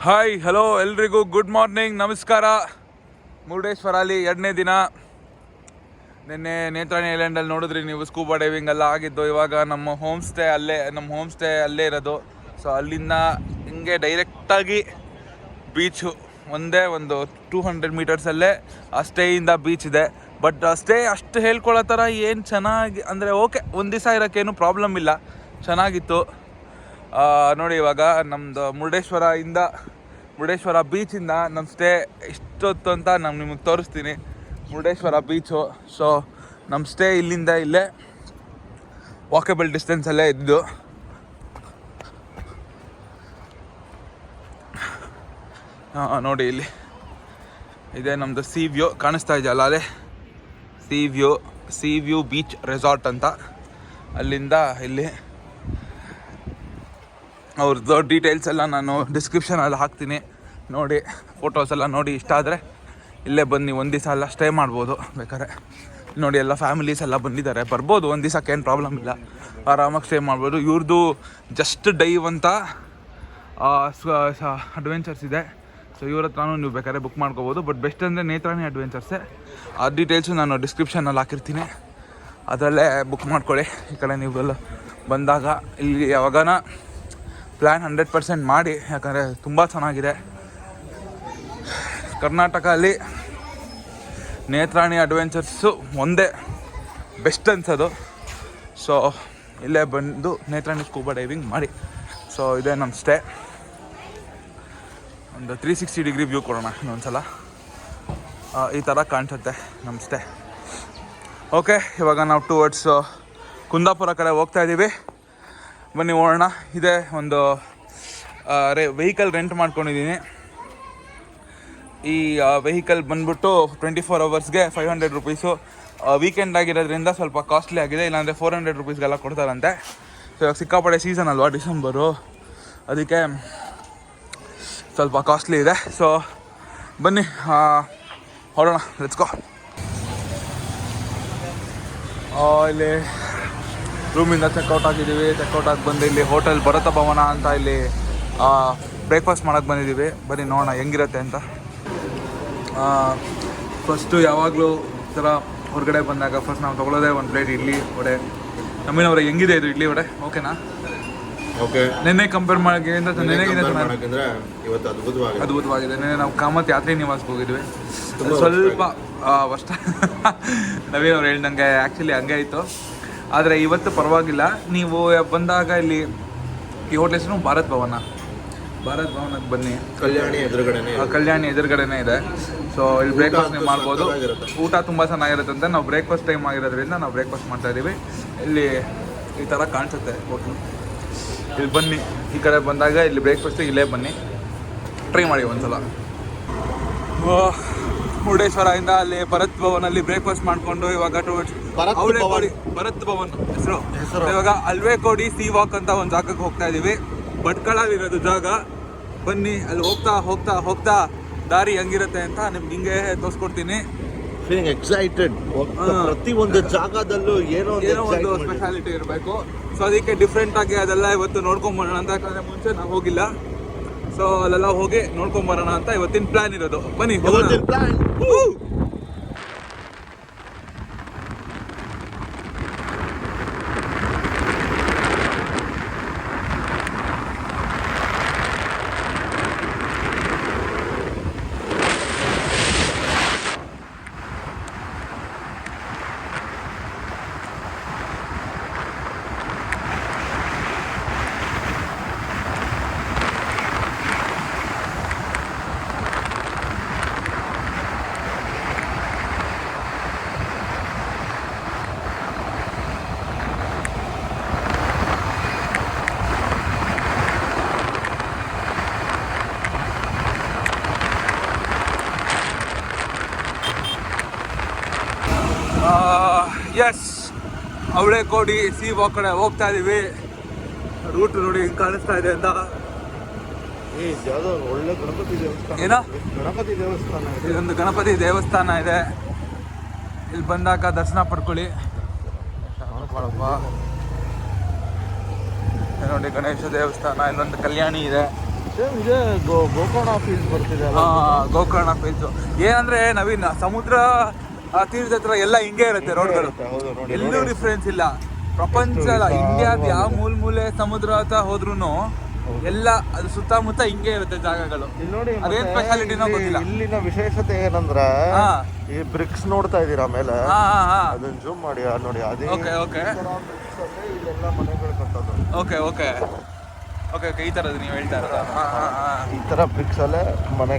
Hi hello ಎಲ್ರಿಗೂ good morning ನಮಸ್ಕಾರ. ಮುರುಡೇಶ್ವರ ಅಲ್ಲಿ 2ನೇ ದಿನ. ನಿನ್ನೆ ನೇತ್ರಾಣಿ ಐಲ್ಯಾಂಡಲ್ಲಿ ನೋಡಿದ್ರಿ ನೀವು, ಸ್ಕೂಬಾ ಡೈವಿಂಗ್ ಎಲ್ಲ ಆಗಿದ್ದು. ಇವಾಗ ನಮ್ಮ ಹೋಮ್ ಸ್ಟೇ ಅಲ್ಲೇ ಇರೋದು. ಸೊ ಅಲ್ಲಿಂದ ಹಿಂಗೆ ಡೈರೆಕ್ಟಾಗಿ ಬೀಚು ಒಂದೇ ಒಂದು 200 ಮೀಟರ್ಸಲ್ಲೇ ಆ ಸ್ಟೇಯಿಂದ ಬೀಚ್ ಇದೆ. ಬಟ್ ಸ್ಟೇ ಅಷ್ಟು ಹೇಳ್ಕೊಳ್ಳೋ ಥರ ಏನು ಚೆನ್ನಾಗಿ ಅಂದರೆ ಓಕೆ, ಒಂದು ದಿವಸ ಇರೋಕ್ಕೇನು ಪ್ರಾಬ್ಲಮ್ ಇಲ್ಲ, ಚೆನ್ನಾಗಿತ್ತು. ನೋಡಿ ಇವಾಗ ನಮ್ಮದು ಮುರುಡೇಶ್ವರ ಬೀಚಿಂದ ನಮ್ಮ ಸ್ಟೇ ಎಷ್ಟೊತ್ತು ಅಂತ ನಾನು ನಿಮಗೆ ತೋರಿಸ್ತೀನಿ. ಮುರುಡೇಶ್ವರ ಬೀಚು. ಸೊ ನಮ್ಮ ಸ್ಟೇ ಇಲ್ಲಿಂದ ಇಲ್ಲೇ ವಾಕೇಬಲ್ ಡಿಸ್ಟೆನ್ಸಲ್ಲೇ ಇದ್ದು. ನೋಡಿ ಇಲ್ಲಿ ಇದೆ ನಮ್ಮದು ಸಿ ವ್ಯೂ, ಕಾಣಿಸ್ತಾ ಇದೆಯಲ್ಲ ಅಲ್ಲೇ ಸಿ ವ್ಯೂ ಬೀಚ್ ರೆಸಾರ್ಟ್ ಅಂತ. ಅಲ್ಲಿಂದ ಇಲ್ಲಿ ಅವ್ರದ್ದು ಡೀಟೇಲ್ಸ್ ಎಲ್ಲ ನಾನು ಡಿಸ್ಕ್ರಿಪ್ಷನಲ್ಲಿ ಹಾಕ್ತೀನಿ, ನೋಡಿ ಫೋಟೋಸ್ ಎಲ್ಲ ನೋಡಿ. ಇಷ್ಟ ಆದರೆ ಇಲ್ಲೇ ಬನ್ನಿ, ಒಂದು ದಿವಸ ಎಲ್ಲ ಸ್ಟೇ ಮಾಡ್ಬೋದು ಬೇಕಾದ್ರೆ. ನೋಡಿ ಎಲ್ಲ ಫ್ಯಾಮಿಲೀಸ್ ಎಲ್ಲ ಬಂದಿದ್ದಾರೆ, ಬರ್ಬೋದು, ಒಂದು ದಿವಸಕ್ಕೆ ಏನು ಪ್ರಾಬ್ಲಮ್ ಇಲ್ಲ, ಆರಾಮಾಗಿ ಸ್ಟೇ ಮಾಡ್ಬೋದು. ಇವ್ರದ್ದು ಜಸ್ಟ್ ಡೈವ್ ಅಂತ ಅಡ್ವೆಂಚರ್ಸ್ ಇದೆ. ಸೊ ಇವ್ರ ಹತ್ರನೂ ನೀವು ಬೇಕಾದ್ರೆ ಬುಕ್ ಮಾಡ್ಕೋಬೋದು. ಬಟ್ ಬೆಸ್ಟ್ ಅಂದರೆ ನೇತ್ರಾಣಿ ಅಡ್ವೆಂಚರ್ಸೇ. ಆ ಡೀಟೇಲ್ಸು ನಾನು ಡಿಸ್ಕ್ರಿಪ್ಷನಲ್ಲಿ ಹಾಕಿರ್ತೀನಿ, ಅದರಲ್ಲೇ ಬುಕ್ ಮಾಡ್ಕೊಳ್ಳಿ. ಈ ಕಡೆ ನೀವೆಲ್ಲ ಬಂದಾಗ ಇಲ್ಲಿ ಯಾವಾಗನ ಪ್ಲ್ಯಾನ್ 100% ಮಾಡಿ, ಯಾಕಂದರೆ ತುಂಬ ಚೆನ್ನಾಗಿದೆ. ಕರ್ನಾಟಕದಲ್ಲಿ ನೇತ್ರಾಣಿ ಅಡ್ವೆಂಚರ್ಸು ಒಂದೇ ಬೆಸ್ಟ್ ಅನ್ಸೋದು. ಸೊ ಇಲ್ಲೇ ಬಂದು ನೇತ್ರಾಣಿ ಸ್ಕೂಬಾ ಡೈವಿಂಗ್ ಮಾಡಿ. ಸೊ ಇದೇ ನಮ್ಮ ಸ್ಟೇ. ಒಂದು 360 ಡಿಗ್ರಿ ವ್ಯೂ ಕೊಡೋಣ ಇನ್ನೊಂದ್ಸಲ. ಈ ಥರ ಕಾಣಿಸುತ್ತೆ ನಮ್ಮ ಸ್ಟೇ. ಓಕೆ, ಇವಾಗ ನಾವು ಟುವರ್ಡ್ಸ್ ಕುಂದಾಪುರ ಕಡೆ ಹೋಗ್ತಾ ಇದ್ದೀವಿ. ಬನ್ನಿ ಹೋಗೋಣ. ಇದೇ ಒಂದು ವೆಹಿಕಲ್ ರೆಂಟ್ ಮಾಡ್ಕೊಂಡಿದ್ದೀನಿ. ಈ ವೆಹಿಕಲ್ ಬಂದ್ಬಿಟ್ಟು 24 ಅವರ್ಸ್ಗೆ 500 ರುಪೀಸು. ವೀಕೆಂಡ್ ಆಗಿರೋದ್ರಿಂದ ಸ್ವಲ್ಪ ಕಾಸ್ಟ್ಲಿ ಆಗಿದೆ, ಇಲ್ಲಾಂದರೆ 400 ರುಪೀಸ್ಗೆಲ್ಲ ಕೊಡ್ತಾರಂತೆ. ಸೊ ಇವಾಗ ಸಿಕ್ಕಾಪಡೆ ಸೀಸನ್ ಅಲ್ವಾ, ಡಿಸೆಂಬರು, ಅದಕ್ಕೆ ಸ್ವಲ್ಪ ಕಾಸ್ಟ್ಲಿ ಇದೆ. ಸೊ ಬನ್ನಿ ಹೊರಡೋಣ, ಲೆಟ್ಸ್ ಗೋ. ಇಲ್ಲಿ ರೂಮಿಂದ ಚೆಕ್ಔಟ್ ಆಗಿದ್ದೀವಿ. ಚೆಕ್ಔಟ್ ಆಗಿ ಬಂದು ಇಲ್ಲಿ ಹೋಟೆಲ್ ಭರತ ಭವನ ಅಂತ ಇಲ್ಲಿ ಬ್ರೇಕ್ಫಾಸ್ಟ್ ಮಾಡೋಕ್ಕೆ ಬಂದಿದ್ದೀವಿ. ಬನ್ನಿ ನೋಡೋಣ ಹೆಂಗಿರುತ್ತೆ ಅಂತ. ಫಸ್ಟು ಯಾವಾಗಲೂ ಥರ ಹೊರಗಡೆ ಬಂದಾಗ ಫಸ್ಟ್ ನಾವು ತೊಗೊಳ್ಳೋದೇ ಒಂದು ಪ್ಲೇಟ್ ಇಡ್ಲಿ ವಡೆ. ನಮ್ಮನವ್ರೆ ಹೆಂಗಿದೆ ಇದು ಇಡ್ಲಿ ವಡೆ? ಓಕೆನಾ? ಓಕೆ. ನೆನ್ನೆ ಕಂಪೇರ್ ಮಾಡೋಕ್ಕೆ ಇವತ್ತು ಅದ್ಭುತವಾಗಿದೆ. ನೆನ್ನೆ ನಾವು ಕಾಮತ್ ಯಾತ್ರಿ ನಿವಾಸಕ್ಕೆ ಹೋಗಿದ್ವಿ. ಸ್ವಲ್ಪ ಅಷ್ಟ ನವೀನ್ ಅವ್ರು ಹೇಳ್ದಂಗೆ ಆ್ಯಕ್ಚುಲಿ ಹಂಗೆ ಆಯಿತು. ಆದರೆ ಇವತ್ತು ಪರವಾಗಿಲ್ಲ. ನೀವು ಬಂದಾಗ ಇಲ್ಲಿ ಈ ಹೋಟ್ಲ್ ಹೆಸರು ಭಾರತ್ ಭವನಕ್ಕೆ ಬನ್ನಿ. ಕಲ್ಯಾಣಿ ಎದುರುಗಡೆನೇ ಇದೆ. ಸೊ ಇಲ್ಲಿ ಬ್ರೇಕ್ಫಾಸ್ಟ್ ನೀವು ಮಾಡ್ಬೋದು. ಊಟ ತುಂಬ ಚೆನ್ನಾಗಿರುತ್ತೆ ಅಂತ. ನಾವು ಬ್ರೇಕ್ಫಾಸ್ಟ್ ಟೈಮ್ ಆಗಿರೋದ್ರಿಂದ ನಾವು ಬ್ರೇಕ್ಫಾಸ್ಟ್ ಮಾಡ್ತಾಯಿದ್ದೀವಿ. ಇಲ್ಲಿ ಈ ಥರ ಕಾಣಿಸುತ್ತೆ ಹೋಟ್ಲು. ಇಲ್ಲಿ ಬನ್ನಿ, ಈ ಕಡೆ ಬಂದಾಗ ಇಲ್ಲಿ ಬ್ರೇಕ್ಫಾಸ್ಟಿಗೆ ಇಲ್ಲೇ ಬನ್ನಿ, ಟ್ರೈ ಮಾಡಿ ಒಂದ್ಸಲ. ಮುರುಡೇಶ್ವರದಿಂದ ಅಲ್ಲಿ ಭರತ್ ಭವನಲ್ಲಿ ಬ್ರೇಕ್ಫಾಸ್ಟ್ ಮಾಡಿಕೊಂಡು ಇವಾಗ ಭರತ್ ಭವನ್ ಹೆಸರು. ಇವಾಗ ಅಲ್ವೇಕೋಡಿ ಸಿ ವಾಕ್ ಅಂತ ಒಂದು ಜಾಗಕ್ಕೆ ಹೋಗ್ತಾ ಇದ್ದೀವಿ. ಭಟ್ಕಳಲ್ಲಿರೋದು ಜಾಗ. ಬನ್ನಿ, ಅಲ್ಲಿ ಹೋಗ್ತಾ ದಾರಿ ಹೆಂಗಿರುತ್ತೆ ಅಂತ ನಿಮ್ಗೆ ಹಿಂಗೆ ತೋರಿಸ್ಕೊಡ್ತೀನಿ. Feeling excited. ಪ್ರತಿ ಒಂದು ಜಾಗದಲ್ಲೂ ಏನೋ ಒಂದು ಸ್ಪೆಷಾಲಿಟಿ ಇರಬೇಕು. ಸೊ ಅದಕ್ಕೆ ಡಿಫ್ರೆಂಟ್ ಆಗಿ ಅದೆಲ್ಲ ಇವತ್ತು ನೋಡ್ಕೊಂಬರೋಣ ಅಂತ. ಯಾಕಂದರೆ ಮುಂಚೆ ನಾವು ಹೋಗಿಲ್ಲ. ಸೊ ಅಲ್ಲೆಲ್ಲ ಹೋಗಿ ನೋಡ್ಕೊಂಬರೋಣ ಅಂತ ಇವತ್ತಿನ ಪ್ಲಾನ್ ಇರೋದು. ಬನ್ನಿ ಪ್ಲಾನ್. ಎಸ್, ಅವಳೇಕೋಡಿ ಸಿ ವಾಕ್ ಕಡೆ ಹೋಗ್ತಾ ಇದೀವಿ. ರೂಟ್ ನೋಡಿ ಹಿಂಗೆ ಕಾಣಿಸ್ತಾ ಇದೆ ಅಂತ. ಒಳ್ಳೆ ಗಣಪತಿ ದೇವಸ್ಥಾನ. ಏನೋ ಗಣಪತಿ ದೇವಸ್ಥಾನ, ಇದೊಂದು ಗಣಪತಿ ದೇವಸ್ಥಾನ ಇದೆ. ಇಲ್ಲಿ ಬಂದಾಗ ದರ್ಶನ ಪಡ್ಕೊಳ್ಳಿ. ನೋಡಿ ಗಣೇಶ ದೇವಸ್ಥಾನ. ಇಲ್ಲೊಂದು ಕಲ್ಯಾಣಿ ಇದೆ. ಇದೆ ಗೋಕರ್ಣ ಫೀಲ್ಸ್ ಬರ್ತಿದೆ ಅಲ್ಲ. ಗೋಕರ್ಣ ಫೀಲ್ಸು ಏನಂದ್ರೆ ನವೀನ್ ಸಮುದ್ರ ತೀರದ ಹತ್ರ ಎಲ್ಲ ಹಿಂಗೆ ಇರುತ್ತೆ ರೋಡ್ಗಳು. ಹೌದು ನೋಡಿ, ಎಲ್ಲೂ ಡಿಫ್ರೆನ್ಸ್ ಇಲ್ಲ. ಪ್ರಪಂಚ ಇಂಡಿಯಾದ ಯಾವ ಮೂಲೆ ಸಮುದ್ರ ಹತ್ರ ಹೋದ್ರೂ ಎಲ್ಲ ಅದು ಸುತ್ತಮುತ್ತ ಹಿಂಗೆ ಇರುತ್ತೆ ಜಾಗಗಳು. ಇಲ್ಲಿ ನೋಡಿ ಅದೇನ್ ಸ್ಪೆಷಾಲಿಟಿನೋ ಗೊತ್ತಿಲ್ಲ. ಇಲ್ಲಿನ ವಿಶೇಷತೆ ಏನಂದ್ರೆ ಈ ಬ್ರಿಕ್ಸ್ ನೋಡ್ತಾ ಇದೀರಾ ಮೇಲೆ, ಅದನ್ನ ಜೂಮ್ ಮಾಡಿ ನೋಡಿ. ಅದೇ ಇಲ್ಲೆಲ್ಲ ಮನೆಗಳು ಕಟ್ಟೋದು. ಓಕೆ ಓಕೆ ಓಕೆ ಓಕೆ ಈ ಥರದ್ದು ನೀವು ಹೇಳ್ತಾ ಇರೋದು. ಈ ಥರ ಬ್ರಿಕ್ಸ್ ಅಲ್ಲೇ ಮನೆ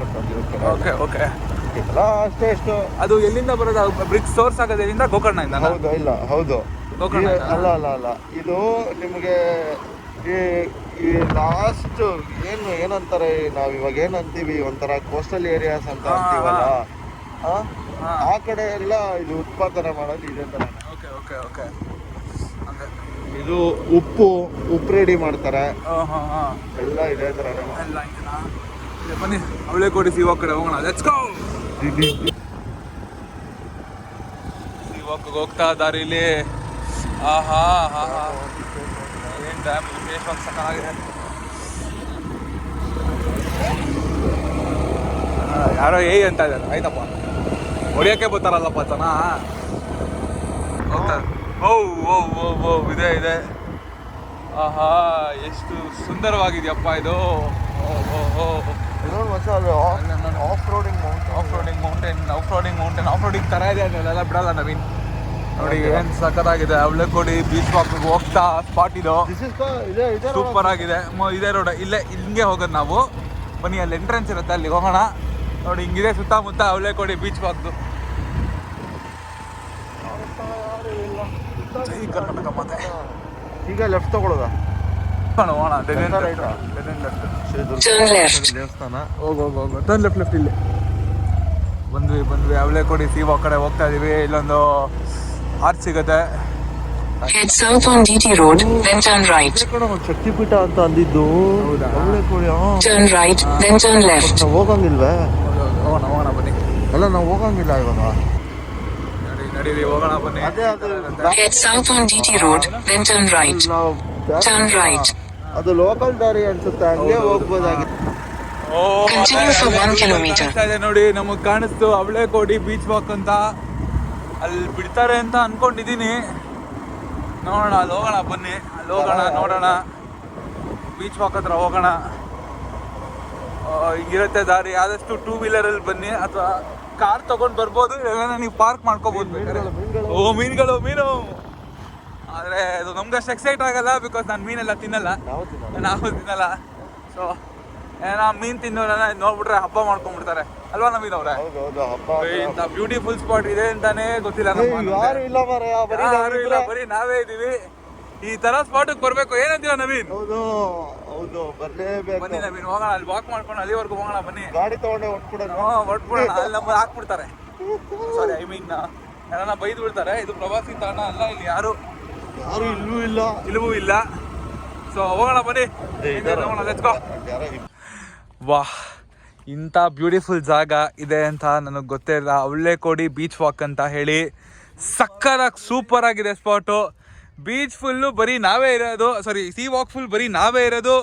ಕಟ್ಟೋದು. ಓಕೆ ಓಕೆ ಎಲ್ಲ ಅಷ್ಟೇ ಎಷ್ಟು. ಅದು ಎಲ್ಲಿಂದ ಬರೋದು ಬ್ರಿಕ್ಸ್ ಸೋರ್ಸ್ ಆಗೋದು ಎಲ್ಲಿಂದ? ಗೋಕರ್ಣದಿಂದ? ಹೌದು. ಇಲ್ಲ ಹೌದು ಗೋಕರ್ಣ ಅಲ್ಲ ಇದು ನಿಮಗೆ ಈ ಲಾಸ್ಟ್ ಏನಂತಾರೆ ನಾವ್ ಇವಾಗ ಏನಂತೀವಿ, ಒಂಥರ ಕೋಸ್ಟಲ್ ಏರಿಯಾಸ್ ಅಂತ ಅಂತೀವಲ್ಲ, ಆ ಕಡೆ ಎಲ್ಲ ಇದು ಉತ್ಪಾದನೆ ಮಾಡೋದು ಇದೇ ತರ. ಓಕೆ ಓಕೆ ಓಕೆ ಇದು ಉಪ್ಪು ರೆಡಿ ಮಾಡ್ತಾರೆ, ಎಲ್ಲ ಇದೇ ತರ. ಬನ್ನಿ ಅವಳೆ ಕೊಡಿ ಸಿವಾ ಕಡೆ ಹೋಗೋಣ. Let's go. ಸಿವಾಕ್ ಹೋಗ್ತಾ ದಾರಿಲಿ ಆಹಾ ಹಾ ಹಾ ಏನ್ ಡ್ಯಾಮ್ ವಿಶೇಷವಾಗಿ ಸಕ್ಕತ್ತಾಗಿದೆ. ಯಾರೋ ಅಂತ ಇದ್ದಾರೆ. ಆಯ್ತಪ್ಪ ಹೊಡಿಯೋಕ್ಕೆ ಬರ್ತಾರಲ್ಲಪ್ಪ ಜನ. ಹೋಗ್ತಾರೆ. ಓ ಓ ಓ ಓ ಇದೆ ಇದೆ. ಆಹಾ ಎಷ್ಟು ಸುಂದರವಾಗಿದೆಯಪ್ಪ ಇದು. ಆಫ್ ರೋಡಿಂಗ್ ಮೌಂಟೇನ್ ತರ ಇದೆ. ಅದೆಲ್ಲ ಬಿಡಲ್ಲ ನವೀನ್. ನೋಡಿ ಏನ್ ಸಖತ್ತಾಗಿದೆ. ಅವಳೆಕೋಡಿ ಬೀಚ್ ವಾಕ್ ಹೋಗ್ತಾ ಸ್ಪಾಟ್ ಇದು ಸೂಪರ್ ಆಗಿದೆ. ಇದೇ ರೋಡ್ ಇಲ್ಲೇ ಹಿಂಗೆ ಹೋಗೋದು ನಾವು. ಬನ್ನಿ ಅಲ್ಲಿ ಎಂಟ್ರೆನ್ಸ್ ಇರುತ್ತೆ, ಅಲ್ಲಿ ಹೋಗೋಣ. ನೋಡಿ ಹಿಂಗಿದೆ ಸುತ್ತಮುತ್ತ ಅವಳೆಕೋಡಿ ಬೀಚ್ ವಾಕ್ದು. ಜೈ ಕರ್ನಾಟಕ ಮತ್ತೆ. ಈಗ ಲೆಫ್ಟ್ ತಗೊಳ್ಳೋದ? ಹೋಗೋಣ ದೇವಸ್ಥಾನ. ಹೋಗು ಟರ್ನ್ ಲೆಫ್ಟ್ ಇಲ್ಲಿ. ಬಂದ್ವಿ ಅವಳೆಕೋಡಿ ಸಿವಾ ಕಡೆ ಹೋಗ್ತಾ ಇದೀವಿ. ಇಲ್ಲೊಂದು ಆರ್ಚ್ ಸಿಗುತ್ತೆ. Head south on DT Road, then turn right. Shakti Peetha ಅಂತ ಅಂದಿದ್ದು. Turn right, then turn left. ನಾವು ಹೋಗಂಗಿಲ್ವೇ? ಹೋಗೋಣ ಬನ್ನಿ. ಅಲ್ಲ ನಾವು ಹೋಗಂಗಿಲ್ಲ ಇವಾಗ. ನಡೀರಿ ಹೋಗೋಣ ಬನ್ನಿ. Head south on DT Road, then turn right. Turn right. ಅದು ಲೋಕಲ್ ದಾರಿ ಅನ್ಸುತ್ತೆ, ಹಂಗೆ ಹೋಗ್ಬೋದಾಗಿತ್ತು. Continue for 1 kilometer. ನೋಡಿ ನಮಗ್ ಕಾಣಿಸ್ತು ಅವಳೆಕೋಡಿ ಬೀಚ್ ವಾಕ್ ಅಂತ. ಅಲ್ಲಿ ಬಿಡ್ತಾರೆ ಅಂತ ಅನ್ಕೊಂಡಿದೀನಿ. ನೋಡೋಣ, ಅಲ್ಲಿ ಹೋಗೋಣ ಬನ್ನಿ. ಅಲ್ಲಿ ಹೋಗೋಣ, ನೋಡೋಣ. ಬೀಚ್ ವಾಕ್ ಹತ್ರ ಹೋಗೋಣ. ಹಿಂಗಿರುತ್ತೆ ದಾರಿ. ಆದಷ್ಟು 2 ವೀಲರಲ್ಲಿ ಬನ್ನಿ, ಅಥವಾ ಕಾರ್ ತಗೊಂಡ್ ಬರ್ಬೋದು, ಇಲ್ಲ ನೀವು ಪಾರ್ಕ್ ಮಾಡ್ಕೋಬಹುದು ಬೇಕಾದ್ರೆ. ಮೀನು ಆದ್ರೆ ಅದು ನಮ್ಗೆ ಅಷ್ಟು ಎಕ್ಸೈಟ್ ಆಗಲ್ಲ, ಬಿಕಾಸ್ ನಾನು ಮೀನೆಲ್ಲ ತಿನ್ನಲ್ಲ. ನಾವು ತಿನ್ನಲ್ಲ. ಸೊ ಏನೋ ಮೀನ್ ತಿನ್ನೋರೆಲ್ಲ ನೋಡ್ಬಿಟ್ರೆ ಹಬ್ಬ ಮಾಡ್ಕೊಂಡ್ಬಿಡ್ತಾರೆ ಅಲ್ವಾ ನವೀನ್ ಅವ್ರೆ? ಇಂಥ ಬ್ಯೂಟಿಫುಲ್ ಸ್ಪಾಟ್ ಇದೆ ಅಂತಾನೆ ಗೊತ್ತಿಲ್ಲ. ಯಾರು ಇಲ್ಲ, ಬರೀ ನಾವೇ ಇದೀವಿ. ಈ ತರ ಸ್ಪಾಟ್ ಬರ್ಬೇಕು. ಏನಂತೀವ ನವೀನ್? ಹೌದು ಬರ್ಲೇಬೇಕು. ಬನ್ನಿ ನವೀನ್ ಹೋಗೋಣ, ಅಲ್ಲಿ ವಾಕ್ ಮಾಡ್ಕೊಂಡು ಅಲ್ಲಿವರೆಗೂ ಹೋಗೋಣ ಬನ್ನಿ. ಗಾಡಿ ತಗೊಂಡೆ ಹೊಟ್ಬಿಡೋಣ. ಅಲ್ಲಿ ನಮ್ಮ ಹಾಕ್ಬಿಡ್ತಾರೆ. ಸಾರಿ, ಐ ಮೀನ್ ಯಾರನ್ನ ಬೈದು ಬಿಡ್ತಾರೆ. ಇದು ಪ್ರವಾಸಿ ತಾಣ ಅಲ್ಲ, ಇಲ್ಲಿ ಯಾರು ಇಲ್ಲವೂ ಇಲ್ಲ. ಸೊ ಹೋಗೋಣ ಬನ್ನಿ. Let's go. ವಾಹ್, ಇಂಥ ಬ್ಯೂಟಿಫುಲ್ ಜಾಗ ಇದೆ ಅಂತ ನನಗೆ ಗೊತ್ತೇ ಇಲ್ಲ. ಅವಳೆಕೋಡಿ ಬೀಚ್ ವಾಕ್ ಅಂತ ಹೇಳಿ ಸಕ್ಕತ್ತಾಗಿ ಸೂಪರ್ ಆಗಿದೆ ಸ್ಪಾಟು. ಬೀಚ್ ಫುಲ್ಲು ಬರೀ ನಾವೇ ಇರೋದು, ಸಾರಿ ಸಿ ವಾಕ್ ಫುಲ್ ಬರೀ ನಾವೇ ಇರೋದು,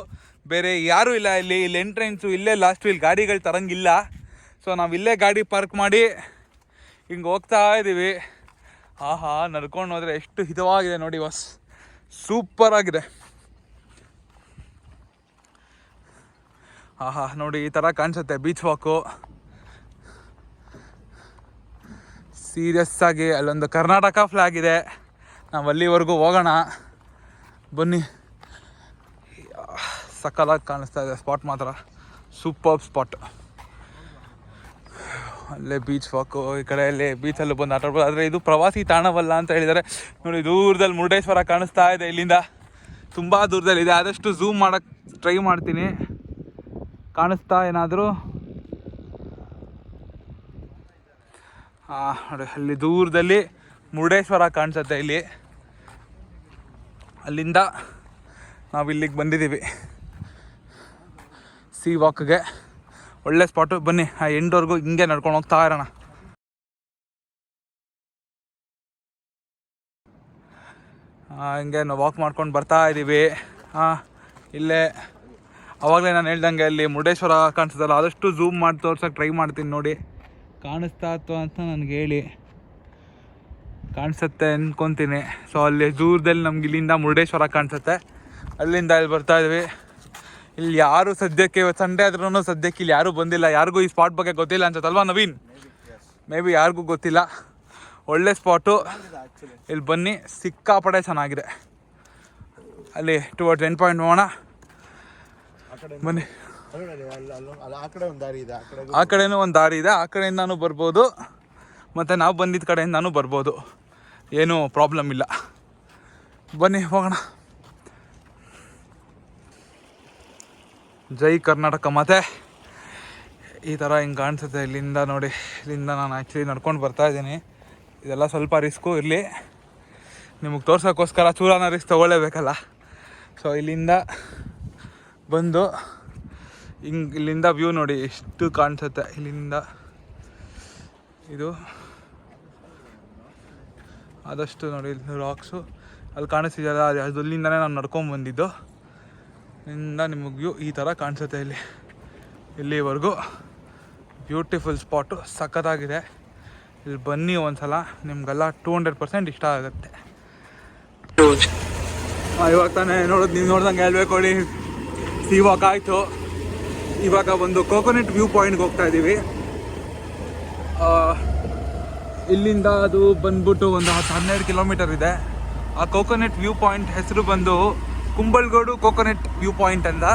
ಬೇರೆ ಯಾರೂ ಇಲ್ಲ ಇಲ್ಲಿ. ಎಂಟ್ರೆನ್ಸು ಇಲ್ಲೇ, ಲಾಸ್ಟ್ ವೀಲ್ ಗಾಡಿಗಳು ತರಂಗಿಲ್ಲ. ಸೊ ನಾವು ಇಲ್ಲೇ ಗಾಡಿ ಪಾರ್ಕ್ ಮಾಡಿ ಹಿಂಗೆ ಹೋಗ್ತಾ ಇದ್ದೀವಿ. ಆಹಾ, ನಡ್ಕೊಂಡು ಹೋದರೆ ಎಷ್ಟು ಹಿತವಾಗಿದೆ ನೋಡಿ ಬಸ್. ಸೂಪರ್ ಆಗಿದೆ. ಆಹಾ ನೋಡಿ, ಈ ಥರ ಕಾಣಿಸುತ್ತೆ ಬೀಚ್ ವಾಕು. ಸೀರಿಯಸ್ ಆಗಿ ಅಲ್ಲೊಂದು ಕರ್ನಾಟಕ ಫ್ಲಾಗ್ ಇದೆ. ನಾವು ಅಲ್ಲಿವರೆಗೂ ಹೋಗೋಣ ಬನ್ನಿ. ಸಕ್ಕತ್ತಾಗಿ ಕಾಣಿಸ್ತಾ ಇದೆ ಸ್ಪಾಟ್ ಮಾತ್ರ. Super spot. ಅಲ್ಲೇ ಬೀಚ್ ವಾಕು, ಈ ಕಡೆಯಲ್ಲಿ ಬೀಚಲ್ಲೂ ಬಂದು ಆಟ ಆಡ್ಬೋದು. ಆದರೆ ಇದು ಪ್ರವಾಸಿ ತಾಣವಲ್ಲ ಅಂತ ಹೇಳಿದ್ದಾರೆ. ನೋಡಿ ದೂರದಲ್ಲಿ ಮುರುಡೇಶ್ವರ ಕಾಣಿಸ್ತಾ ಇದೆ. ಇಲ್ಲಿಂದ ತುಂಬ ದೂರದಲ್ಲಿದೆ. ಆದಷ್ಟು ಝೂಮ್ ಮಾಡೋಕ್ಕೆ ಟ್ರೈ ಮಾಡ್ತೀನಿ. ಕಾಣಿಸ್ತಾ ಏನಾದರೂ? ನೋಡಿ ಅಲ್ಲಿ ದೂರದಲ್ಲಿ ಮುರುಡೇಶ್ವರ ಕಾಣಿಸುತ್ತೆ. ಇಲ್ಲಿ ಅಲ್ಲಿಂದ ನಾವು ಇಲ್ಲಿಗೆ ಬಂದಿದ್ದೀವಿ ಸಿ ವಾಕ್ಗೆ. ಒಳ್ಳೆ ಸ್ಪಾಟು. ಬನ್ನಿ ಆ ಎಂಡ್ವರೆಗೂ ಹಿಂಗೆ ನಡ್ಕೊಂಡು ಹೋಗ್ತಾ ಇರೋಣ. ಹಿಂಗೆ ನಾವು ವಾಕ್ ಮಾಡ್ಕೊಂಡು ಬರ್ತಾ ಇದ್ದೀವಿ. ಇಲ್ಲೇ ಅವಾಗಲೇ ನಾನು ಹೇಳ್ದಂಗೆ ಅಲ್ಲಿ ಮುರುಡೇಶ್ವರ ಕಾಣಿಸ್ತದಲ್ಲ, ಆದಷ್ಟು ಝೂಮ್ ಮಾಡಿ ತೋರ್ಸೋಕ್ಕೆ ಟ್ರೈ ಮಾಡ್ತೀನಿ. ನೋಡಿ ಕಾಣಿಸ್ತಾ ಇತ್ತು ಅಂತ ನನಗೆ ಹೇಳಿ. ಕಾಣಿಸುತ್ತೆ ಅಂದ್ಕೊತೀನಿ. ಸೊ ಅಲ್ಲಿ ದೂರದಲ್ಲಿ ನಮ್ಗೆ ಇಲ್ಲಿಂದ ಮುರುಡೇಶ್ವರ ಕಾಣಿಸುತ್ತೆ. ಅಲ್ಲಿಂದ ಇಲ್ಲಿ ಬರ್ತಾಯಿದ್ವಿ. ಇಲ್ಲಿ ಯಾರು ಸದ್ಯಕ್ಕೆ, ಇವತ್ತು ಸಂಡೇ ಆದ್ರೂ ಸದ್ಯಕ್ಕೆ ಇಲ್ಲಿ ಯಾರೂ ಬಂದಿಲ್ಲ. ಯಾರಿಗೂ ಈ ಸ್ಪಾಟ್ ಬಗ್ಗೆ ಗೊತ್ತಿಲ್ಲ ಅನ್ಸುತ್ತಲ್ವಾ ನವೀನ್? ಮೇ ಬಿ ಯಾರಿಗೂ ಗೊತ್ತಿಲ್ಲ. ಒಳ್ಳೆ ಸ್ಪಾಟು, ಇಲ್ಲಿ ಬನ್ನಿ, ಸಿಕ್ಕಾಪಡೆ ಚೆನ್ನಾಗಿದೆ. ಅಲ್ಲಿ ಟುವರ್ಡ್ಸ್ ಎಂಡ್ ಪಾಯಿಂಟ್ ಹೋಗೋಣ ಬನ್ನಿ. ಆ ಕಡೆನೂ ಒಂದು ದಾರಿ ಇದೆ, ಆ ಕಡೆಯಿಂದನೂ ಬರ್ಬೋದು, ಮತ್ತು ನಾವು ಬಂದಿದ್ದ ಕಡೆಯಿಂದನೂ ಬರ್ಬೋದು. ಏನೂ ಪ್ರಾಬ್ಲಮ್ ಇಲ್ಲ. ಬನ್ನಿ ಹೋಗೋಣ. ಜೈ ಕರ್ನಾಟಕ. ಮತ್ತು ಈ ಥರ ಹಿಂಗೆ ಕಾಣಿಸುತ್ತೆ ಇಲ್ಲಿಂದ. ನೋಡಿ, ಇಲ್ಲಿಂದ ನಾನು ಆ್ಯಕ್ಚುಲಿ ನಡ್ಕೊಂಡು ಬರ್ತಾಯಿದ್ದೀನಿ. ಇದೆಲ್ಲ ಸ್ವಲ್ಪ ರಿಸ್ಕು ಇರಲಿ, ನಿಮಗೆ ತೋರ್ಸೋಕ್ಕೋಸ್ಕರ ಚೂರಾನ ರಿಸ್ಕ್ ತೊಗೊಳ್ಳೇಬೇಕಲ್ಲ. ಸೊ ಇಲ್ಲಿಂದ ಬಂದು ಹಿಂಗೆ ಇಲ್ಲಿಂದ ವ್ಯೂ ನೋಡಿ ಎಷ್ಟು ಕಾಣಿಸುತ್ತೆ. ಇಲ್ಲಿಂದ ಇದು ಆದಷ್ಟು ನೋಡಿ ರಾಕ್ಸು ಅಲ್ಲಿ ಕಾಣಿಸ್ತಿದೆಯಲ್ಲ, ಅದು ಅಲ್ಲಿಂದನೇ ನಾನು ನಡ್ಕೊಂಡು ಬಂದಿದ್ದು. ಇಲ್ಲಿಂದ ನಿಮಗೆ ವ್ಯೂ ಈ ಥರ ಕಾಣಿಸುತ್ತೆ. ಇಲ್ಲಿವರೆಗೂ ಬ್ಯೂಟಿಫುಲ್ ಸ್ಪಾಟು, ಸಖತ್ತಾಗಿದೆ. ಇಲ್ಲಿ ಬನ್ನಿ ಒಂದ್ಸಲ, ನಿಮಗೆಲ್ಲ 200% ಇಷ್ಟ ಆಗುತ್ತೆ. ಇವಾಗ ತಾನೇ ನೋಡೋದು, ನೀವು ನೋಡ್ದಂಗೆ ಹೇಳ್ಬೇಕು ನೋಡಿ, ಸೀ ವಾಕ್ ಆಯಿತು. ಇವಾಗ ಒಂದು ಕೋಕೋನಟ್ ವ್ಯೂ ಪಾಯಿಂಟ್ಗೆ ಹೋಗ್ತಾ ಇದ್ದೀವಿ. ಇಲ್ಲಿಂದ ಅದು ಬಂದ್ಬಿಟ್ಟು ಒಂದು 10-12 ಕಿಲೋಮೀಟರ್ ಇದೆ. ಆ ಕೋಕೋನಟ್ ವ್ಯೂ ಪಾಯಿಂಟ್ ಹೆಸರು ಬಂದು ಕುಂಬಳಗೋಡು ಕೋಕೋನಟ್ ವ್ಯೂ ಪಾಯಿಂಟ್ ಅಂತ.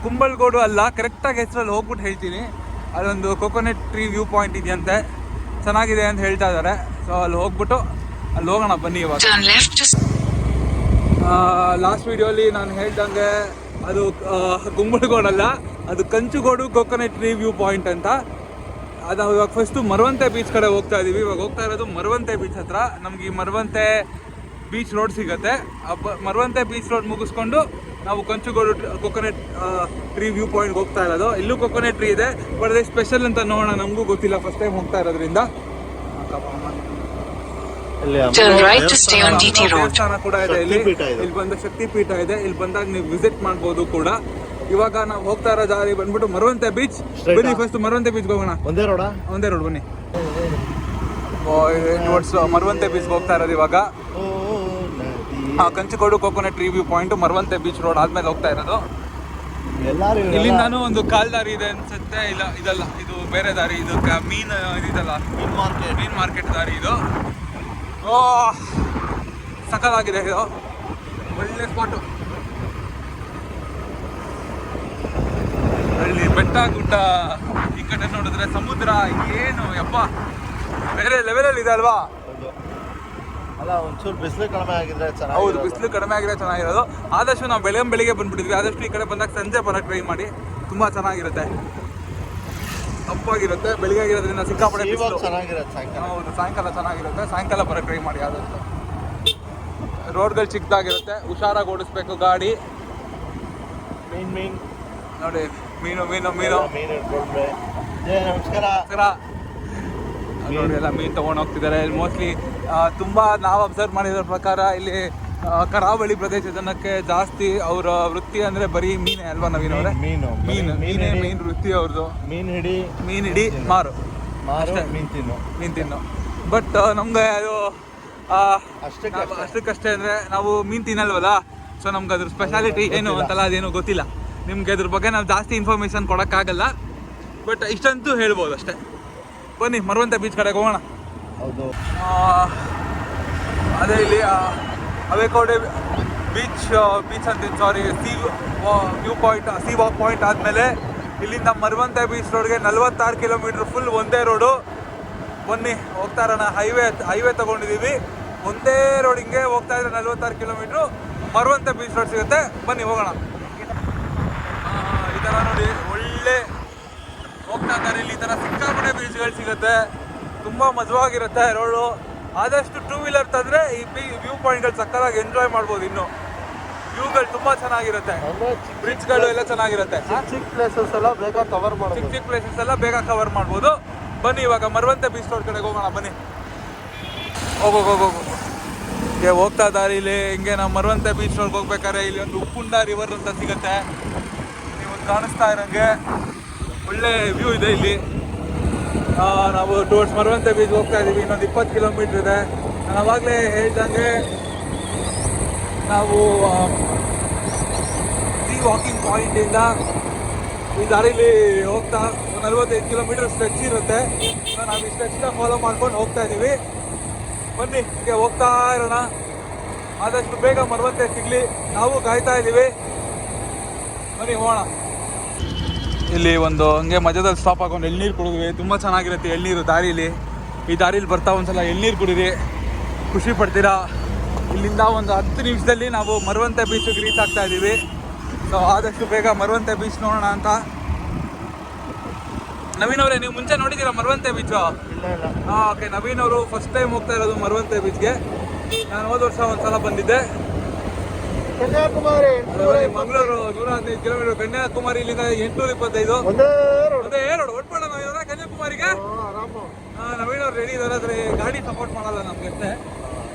ಕುಂಬಳಗೋಡು ಅಲ್ಲ, ಕರೆಕ್ಟಾಗಿ ಹೆಸರಲ್ಲಿ ಹೋಗ್ಬಿಟ್ಟು ಹೇಳ್ತೀನಿ. ಅದೊಂದು ಕೋಕೋನಟ್ ಟ್ರೀ ವ್ಯೂ ಪಾಯಿಂಟ್ ಇದೆಯಂತೆ, ಚೆನ್ನಾಗಿದೆ ಅಂತ ಹೇಳ್ತಾ ಇದ್ದಾರೆ. ಸೊ ಅಲ್ಲಿ ಹೋಗ್ಬಿಟ್ಟು ಅಲ್ಲಿ ಹೋಗೋಣ ಬನ್ನಿ. ಇವಾಗ ಲಾಸ್ಟ್ ವಿಡಿಯೋಲಿ ನಾನು ಹೇಳ್ದಂಗೆ ಅದು ಕುಂಬಳಗೋಡಲ್ಲ, ಅದು ಕಂಚುಗೋಡು ಕೋಕೋನಟ್ ಟ್ರೀ ವ್ಯೂ ಪಾಯಿಂಟ್ ಅಂತ. ಅದು ಇವಾಗ ಫಸ್ಟು ಮರವಂತೆ ಬೀಚ್ ಕಡೆ ಹೋಗ್ತಾ ಇದ್ದೀವಿ. ಇವಾಗ ಹೋಗ್ತಾ ಇರೋದು ಮರವಂತೆ ಬೀಚ್ ಹತ್ರ. ನಮ್ಗೆ ಈ ಮರವಂತೆ ಬೀಚ್ ರೋಡ್ ಸಿಗುತ್ತೆ. ಮರವಂತೆ ಬೀಚ್ ರೋಡ್ ಮುಗಿಸ್ಕೊಂಡು ನಾವು ಕಂಚುಗೋಡು ಕೋಕೋನಟ್ ಟ್ರೀ ವ್ಯೂ ಪಾಯಿಂಟ್ಗೆ ಹೋಗ್ತಾ ಇರೋದು. ಇಲ್ಲೂ ಕೋಕೋನಟ್ ಟ್ರೀ ಇದೆ, ಬಟ್ ಅದೇ ಸ್ಪೆಷಲ್ ಅಂತ ನೋಡೋಣ, ನಮಗೂ ಗೊತ್ತಿಲ್ಲ, ಫಸ್ಟ್ ಟೈಮ್ ಹೋಗ್ತಾ ಇರೋದ್ರಿಂದ. ದೇವಸ್ಥಾನ ಕೂಡ ಇದೆ ಇಲ್ಲಿ ಬಂದ ಶಕ್ತಿ ಪೀಠ ಇದೆ. ಇಲ್ಲಿ ಬಂದಾಗ ನೀವು ವಿಸಿಟ್ ಮಾಡ್ಬೋದು ಕೂಡ. ಇವಾಗ ನಾವು ಹೋಗ್ತಾ ಇರೋ ದಾರಿ ಬಂದ್ಬಿಟ್ಟು ಮರವಂತೆ ಬೀಚ್. ಬನ್ನಿ ಫಸ್ಟ್ ಮರವಂತೆ ಬೀಚ್ಗೆ ಹೋಗೋಣ. ಒಂದೇ ರೋಡ್ ಬನ್ನಿ. ಟುವರ್ಡ್ಸ್ ಮರವಂತೆ ಬೀಚ್ಗೆ ಹೋಗ್ತಾ ಇರೋದು ಇವಾಗ. Kanchugodu coconut tree view point Maravanthe beach road ಆದ್ಮೇಲೆ ಹೋಗ್ತಾ ಇರೋದು. ಇಲ್ಲಿಂದಾನು ಒಂದು ಕಾಲ್ ದಾರಿ ಇದೆ ಅನ್ಸುತ್ತೆ. ಇಲ್ಲ, ಇದಲ್ಲ, ಇದು ಬೇರೆ ದಾರಿ. ಇದು ಮೀನ್ ಇದಲ್ಲ, ಮೀನ್ ಮಾರ್ಕೆಟ್ ದಾರಿ ಇದು. ಓ ಸಕಲಾಗಿದೆ, ಇದು ಒಳ್ಳೆ ಸ್ಪಾಟು. ಅಲ್ಲಿ ಬೆಟ್ಟ ಗುಡ್ಡ, ಈ ಕಡೆ ನೋಡಿದ್ರೆ ಸಮುದ್ರ, ಏನು ಯಪ್ಪ ಬೇರೆ ಲೆವೆಲಲ್ಲಿ ಇದೆ ಅಲ್ವಾ? ಅಲ್ಲ, ಒಂಚೂರು ಬಿಸಿಲು ಕಡಿಮೆ ಆಗಿದ್ರೆ ಚೆನ್ನಾಗಿ. ಹೌದು, ಬಿಸಿಲು ಕಡಿಮೆ ಆಗಿದ್ರೆ ಚೆನ್ನಾಗಿರೋದು. ಆದಷ್ಟು ನಾವು ಬೆಳಿಗ್ಗೆ ಬಂದ್ಬಿಟ್ಟಿದ್ವಿ. ಆದಷ್ಟು ಈ ಕಡೆ ಬಂದಾಗ ಸಂಜೆ ಬರೋಕ್ಕೆ ಟ್ರೈ ಮಾಡಿ, ತುಂಬ ಚೆನ್ನಾಗಿರುತ್ತೆ, ತಪ್ಪಾಗಿರುತ್ತೆ. ಬೆಳಿಗ್ಗೆ ಆಗಿರೋದ್ರಿಂದ ಸಿಕ್ಕಾಪಡೆ ಚೆನ್ನಾಗಿರುತ್ತೆ. ಹೌದು, ಸಾಯಂಕಾಲ ಚೆನ್ನಾಗಿರುತ್ತೆ. ಸಾಯಂಕಾಲ ಬರೋಕ್ಕೆ ಟ್ರೈ ಮಾಡಿ. ಆದಷ್ಟು ರೋಡ್ಗಳು ಚಿಕ್ಕದಾಗಿರುತ್ತೆ, ಹುಷಾರಾಗಿ ಓಡಿಸ್ಬೇಕು ಗಾಡಿ. ಮೀನ್ ನೋಡಿ, ಮೀನು ನಮಸ್ಕಾರ. ನೋಡಿ ಎಲ್ಲ ಮೀನು ತೊಗೊಂಡು ಹೋಗ್ತಿದ್ದಾರೆ. ಇಲ್ಲಿ ಮೋಸ್ಟ್ಲಿ ತುಂಬ ನಾವು ಅಬ್ಸರ್ವ್ ಮಾಡಿರೋ ಪ್ರಕಾರ ಇಲ್ಲಿ ಕರಾವಳಿ ಪ್ರದೇಶ ಜನಕ್ಕೆ ಜಾಸ್ತಿ ಅವರ ವೃತ್ತಿ ಅಂದರೆ ಬರೀ ಮೀನೇ ಅಲ್ವಾ ನವೀನವ್ರೆ? ಮೀನೇ ಮೀನು ವೃತ್ತಿ ಅವ್ರದ್ದು. ಮೀನು ಹಿಡಿ ಮಾರು ಮೀನು ತಿನ್ನು. ಬಟ್ ನಮ್ಗೆ ಅದು ಅಷ್ಟಕ್ಕಷ್ಟೇ ಅಂದರೆ ನಾವು ಮೀನು ತಿನ್ನಲ್ವಲ್ಲ. ಸೊ ನಮ್ಗೆ ಅದ್ರ ಸ್ಪೆಷಾಲಿಟಿ ಏನು ಅಂತಲ್ಲ, ಅದೇನು ಗೊತ್ತಿಲ್ಲ. ನಿಮ್ಗೆ ಅದ್ರ ಬಗ್ಗೆ ನಾವು ಜಾಸ್ತಿ ಇನ್ಫಾರ್ಮೇಷನ್ ಕೊಡೋಕ್ಕಾಗಲ್ಲ, ಬಟ್ ಇಷ್ಟಂತೂ ಹೇಳ್ಬೋದು ಅಷ್ಟೇ. ಬನ್ನಿ ಮರವಂತೆ ಬೀಚ್ ಕಡೆಗೆ ಹೋಗೋಣ. ಹೌದು, ಅದೇ ಇಲ್ಲಿ ಅವೇಕೋಡೆ ಬೀಚ್ ಅಂತೀನಿ, sorry, view point, sea walk point ಆದಮೇಲೆ ಇಲ್ಲಿಂದ ಮರವಂತೆ ಬೀಚ್ ರೋಡ್ಗೆ 46 ಕಿಲೋಮೀಟ್ರ್ ಫುಲ್ ಒಂದೇ ರೋಡು. ಬನ್ನಿ ಹೋಗ್ತಾ ಇರೋಣ. ಹೈವೇ ತೊಗೊಂಡಿದ್ದೀವಿ, ಒಂದೇ ರೋಡ್ ಹಿಂಗೆ ಹೋಗ್ತಾ ಇದ್ರೆ 46 ಕಿಲೋಮೀಟ್ರು ಮರವಂತೆ ಬೀಚ್ ರೋಡ್ ಸಿಗುತ್ತೆ. ಬನ್ನಿ ಹೋಗೋಣ. ಈ ಥರ ನೋಡಿ ಒಳ್ಳೆ ಹೋಗ್ತಾ ಇದ್ದಾರೆ. ಇಲ್ಲಿ ಈ ಥರ ಸಿಕ್ಕಾಪಟ್ಟೆ ಬೀಚ್ಗಳು ಸಿಗುತ್ತೆ, ತುಂಬ ಮಜವಾಗಿರುತ್ತೆ ರೋಡು. ಆದಷ್ಟು 2 ವೀಲರ್ ತಂದರೆ ಈ ವ್ಯೂ ಪಾಯಿಂಟ್ಗಳು ಸಕ್ಕತ್ತಾಗಿ ಎಂಜಾಯ್ ಮಾಡ್ಬೋದು. ಇನ್ನು ವ್ಯೂಗಳು ತುಂಬ ಚೆನ್ನಾಗಿರುತ್ತೆ, ಬ್ರಿಡ್ಜ್ಗಳು ಎಲ್ಲ ಚೆನ್ನಾಗಿರುತ್ತೆ. ಚಿಕ್ಕ ಪ್ಲೇಸಸ್ ಎಲ್ಲ ಬೇಗ ಕವರ್ ಮಾಡ್ಬೋದು. ಚಿಕ್ಕ ಪ್ಲೇಸಸ್ ಎಲ್ಲ ಬೇಗ ಕವರ್ ಮಾಡ್ಬೋದು. ಬನ್ನಿ ಇವಾಗ ಮರವಂತೆ ಬೀಚ್ ರೋಡ್ ಕಡೆಗೆ ಹೋಗೋಣ. ಬನ್ನಿ ಹೋಗೋ ಹೀಗೆ ಹೋಗ್ತಾ ದಾರಿಲಿ ಹಿಂಗೆ ನಾವು ಮರವಂತೆ ಬೀಚ್ನೊಳಗೆ ಹೋಗ್ಬೇಕಾದ್ರೆ ಇಲ್ಲಿ ಒಂದು ಉಪ್ಪುಂಡ ರಿವರ್ ಅಂತ ಸಿಗುತ್ತೆ. ನೀವು ಕಾಣಿಸ್ತಾ ಇರೋಂಗೆ ಒಳ್ಳೆ ವ್ಯೂ ಇದೆ ಇಲ್ಲಿ. ನಾವು ಟುವರ್ಡ್ಸ್ ಮರವಂತೆ ಬೀಚ್ ಹೋಗ್ತಾ ಇದ್ದೀವಿ. ಇನ್ನೊಂದು 20 ಕಿಲೋಮೀಟ್ರ್ ಇದೆ. ನಾನು ಅವಾಗಲೇ ಹೇಳ್ದಂಗೆ ನಾವು ಈ ವಾಕಿಂಗ್ ಪಾಯಿಂಟಿಂದ ಈ ದಾರಿಲಿ ಹೋಗ್ತಾ 45 ಕಿಲೋಮೀಟರ್ ಸ್ಟ್ರೆಚ್ ಇರುತ್ತೆ. ಸೊ ನಾವು ಈ ಸ್ಟ್ರೆಚ್ನ ಫಾಲೋ ಮಾಡ್ಕೊಂಡು ಹೋಗ್ತಾ ಇದ್ದೀವಿ. ಬನ್ನಿ ಹೀಗೆ ಹೋಗ್ತಾ ಇರೋಣ. ಆದಷ್ಟು ಬೇಗ ಮರವಂತೆ ಸಿಗಲಿ, ನಾವು ಕಾಯ್ತಾ ಇದ್ದೀವಿ. ಬನ್ನಿ ಹೋಗೋಣ. ಇಲ್ಲಿ ಒಂದು ಹಂಗೆ ಮಧ್ಯದಲ್ಲಿ ಸ್ಟಾಪ್ ಹಾಕೊಂಡು ಎಳ್ನೀರು ಕುಡಿದ್ವಿ. ತುಂಬ ಚೆನ್ನಾಗಿರುತ್ತೆ ಎಳ್ನೀರು ದಾರೀಲಿ. ಈ ದಾರೀಲಿ ಬರ್ತಾ ಒಂದ್ಸಲ ಎಳ್ನೀರು ಕುಡೀರಿ, ಖುಷಿ ಪಡ್ತೀರಾ. ಇಲ್ಲಿಂದ ಒಂದು 10 ನಿಮಿಷದಲ್ಲಿ ನಾವು ಮರವಂತೆ ಬೀಚಿಗೆ ರೀಚ್ ಆಗ್ತಾ ಇದ್ದೀವಿ. ಸೊ ಆದಷ್ಟು ಬೇಗ ಮರವಂತೆ ಬೀಚ್ ನೋಡೋಣ ಅಂತ. ನವೀನ್ ಅವರೇ, ನೀವು ಮುಂಚೆ ನೋಡಿದ್ದೀರಾ ಮರವಂತೆ ಬೀಚು? ಹಾಂ, ಓಕೆ. ನವೀನ್ ಅವರು ಫಸ್ಟ್ ಟೈಮ್ ಹೋಗ್ತಾ ಇರೋದು ಮರವಂತೆ ಬೀಚ್ಗೆ. ನಾನು ಹೋದ ವರ್ಷ ಒಂದ್ಸಲ ಬಂದಿದ್ದೆ. ಕನ್ಯಾಕುಮಾರಿ ಮಂಗಳೂರು 115 ಕಿಲೋಮೀಟರ್, ಕನ್ಯಾಕುಮಾರಿ ಇಲ್ಲಿಂದ 825. ಅದೇ ರೋಡ್ ಒಟ್ಬೇಡ ನವೀನ್ ಕನ್ಯಾಕುಮಾರಿಗೆ. ಹಾಂ, ನವೀನ್ ಅವ್ರು ರೆಡಿ ಇದ್ದಾರೆ, ಆದರೆ ಗಾಡಿ ಸಪೋರ್ಟ್ ಮಾಡಲ್ಲ ನಮ್ಗೆ ಅಷ್ಟೇ.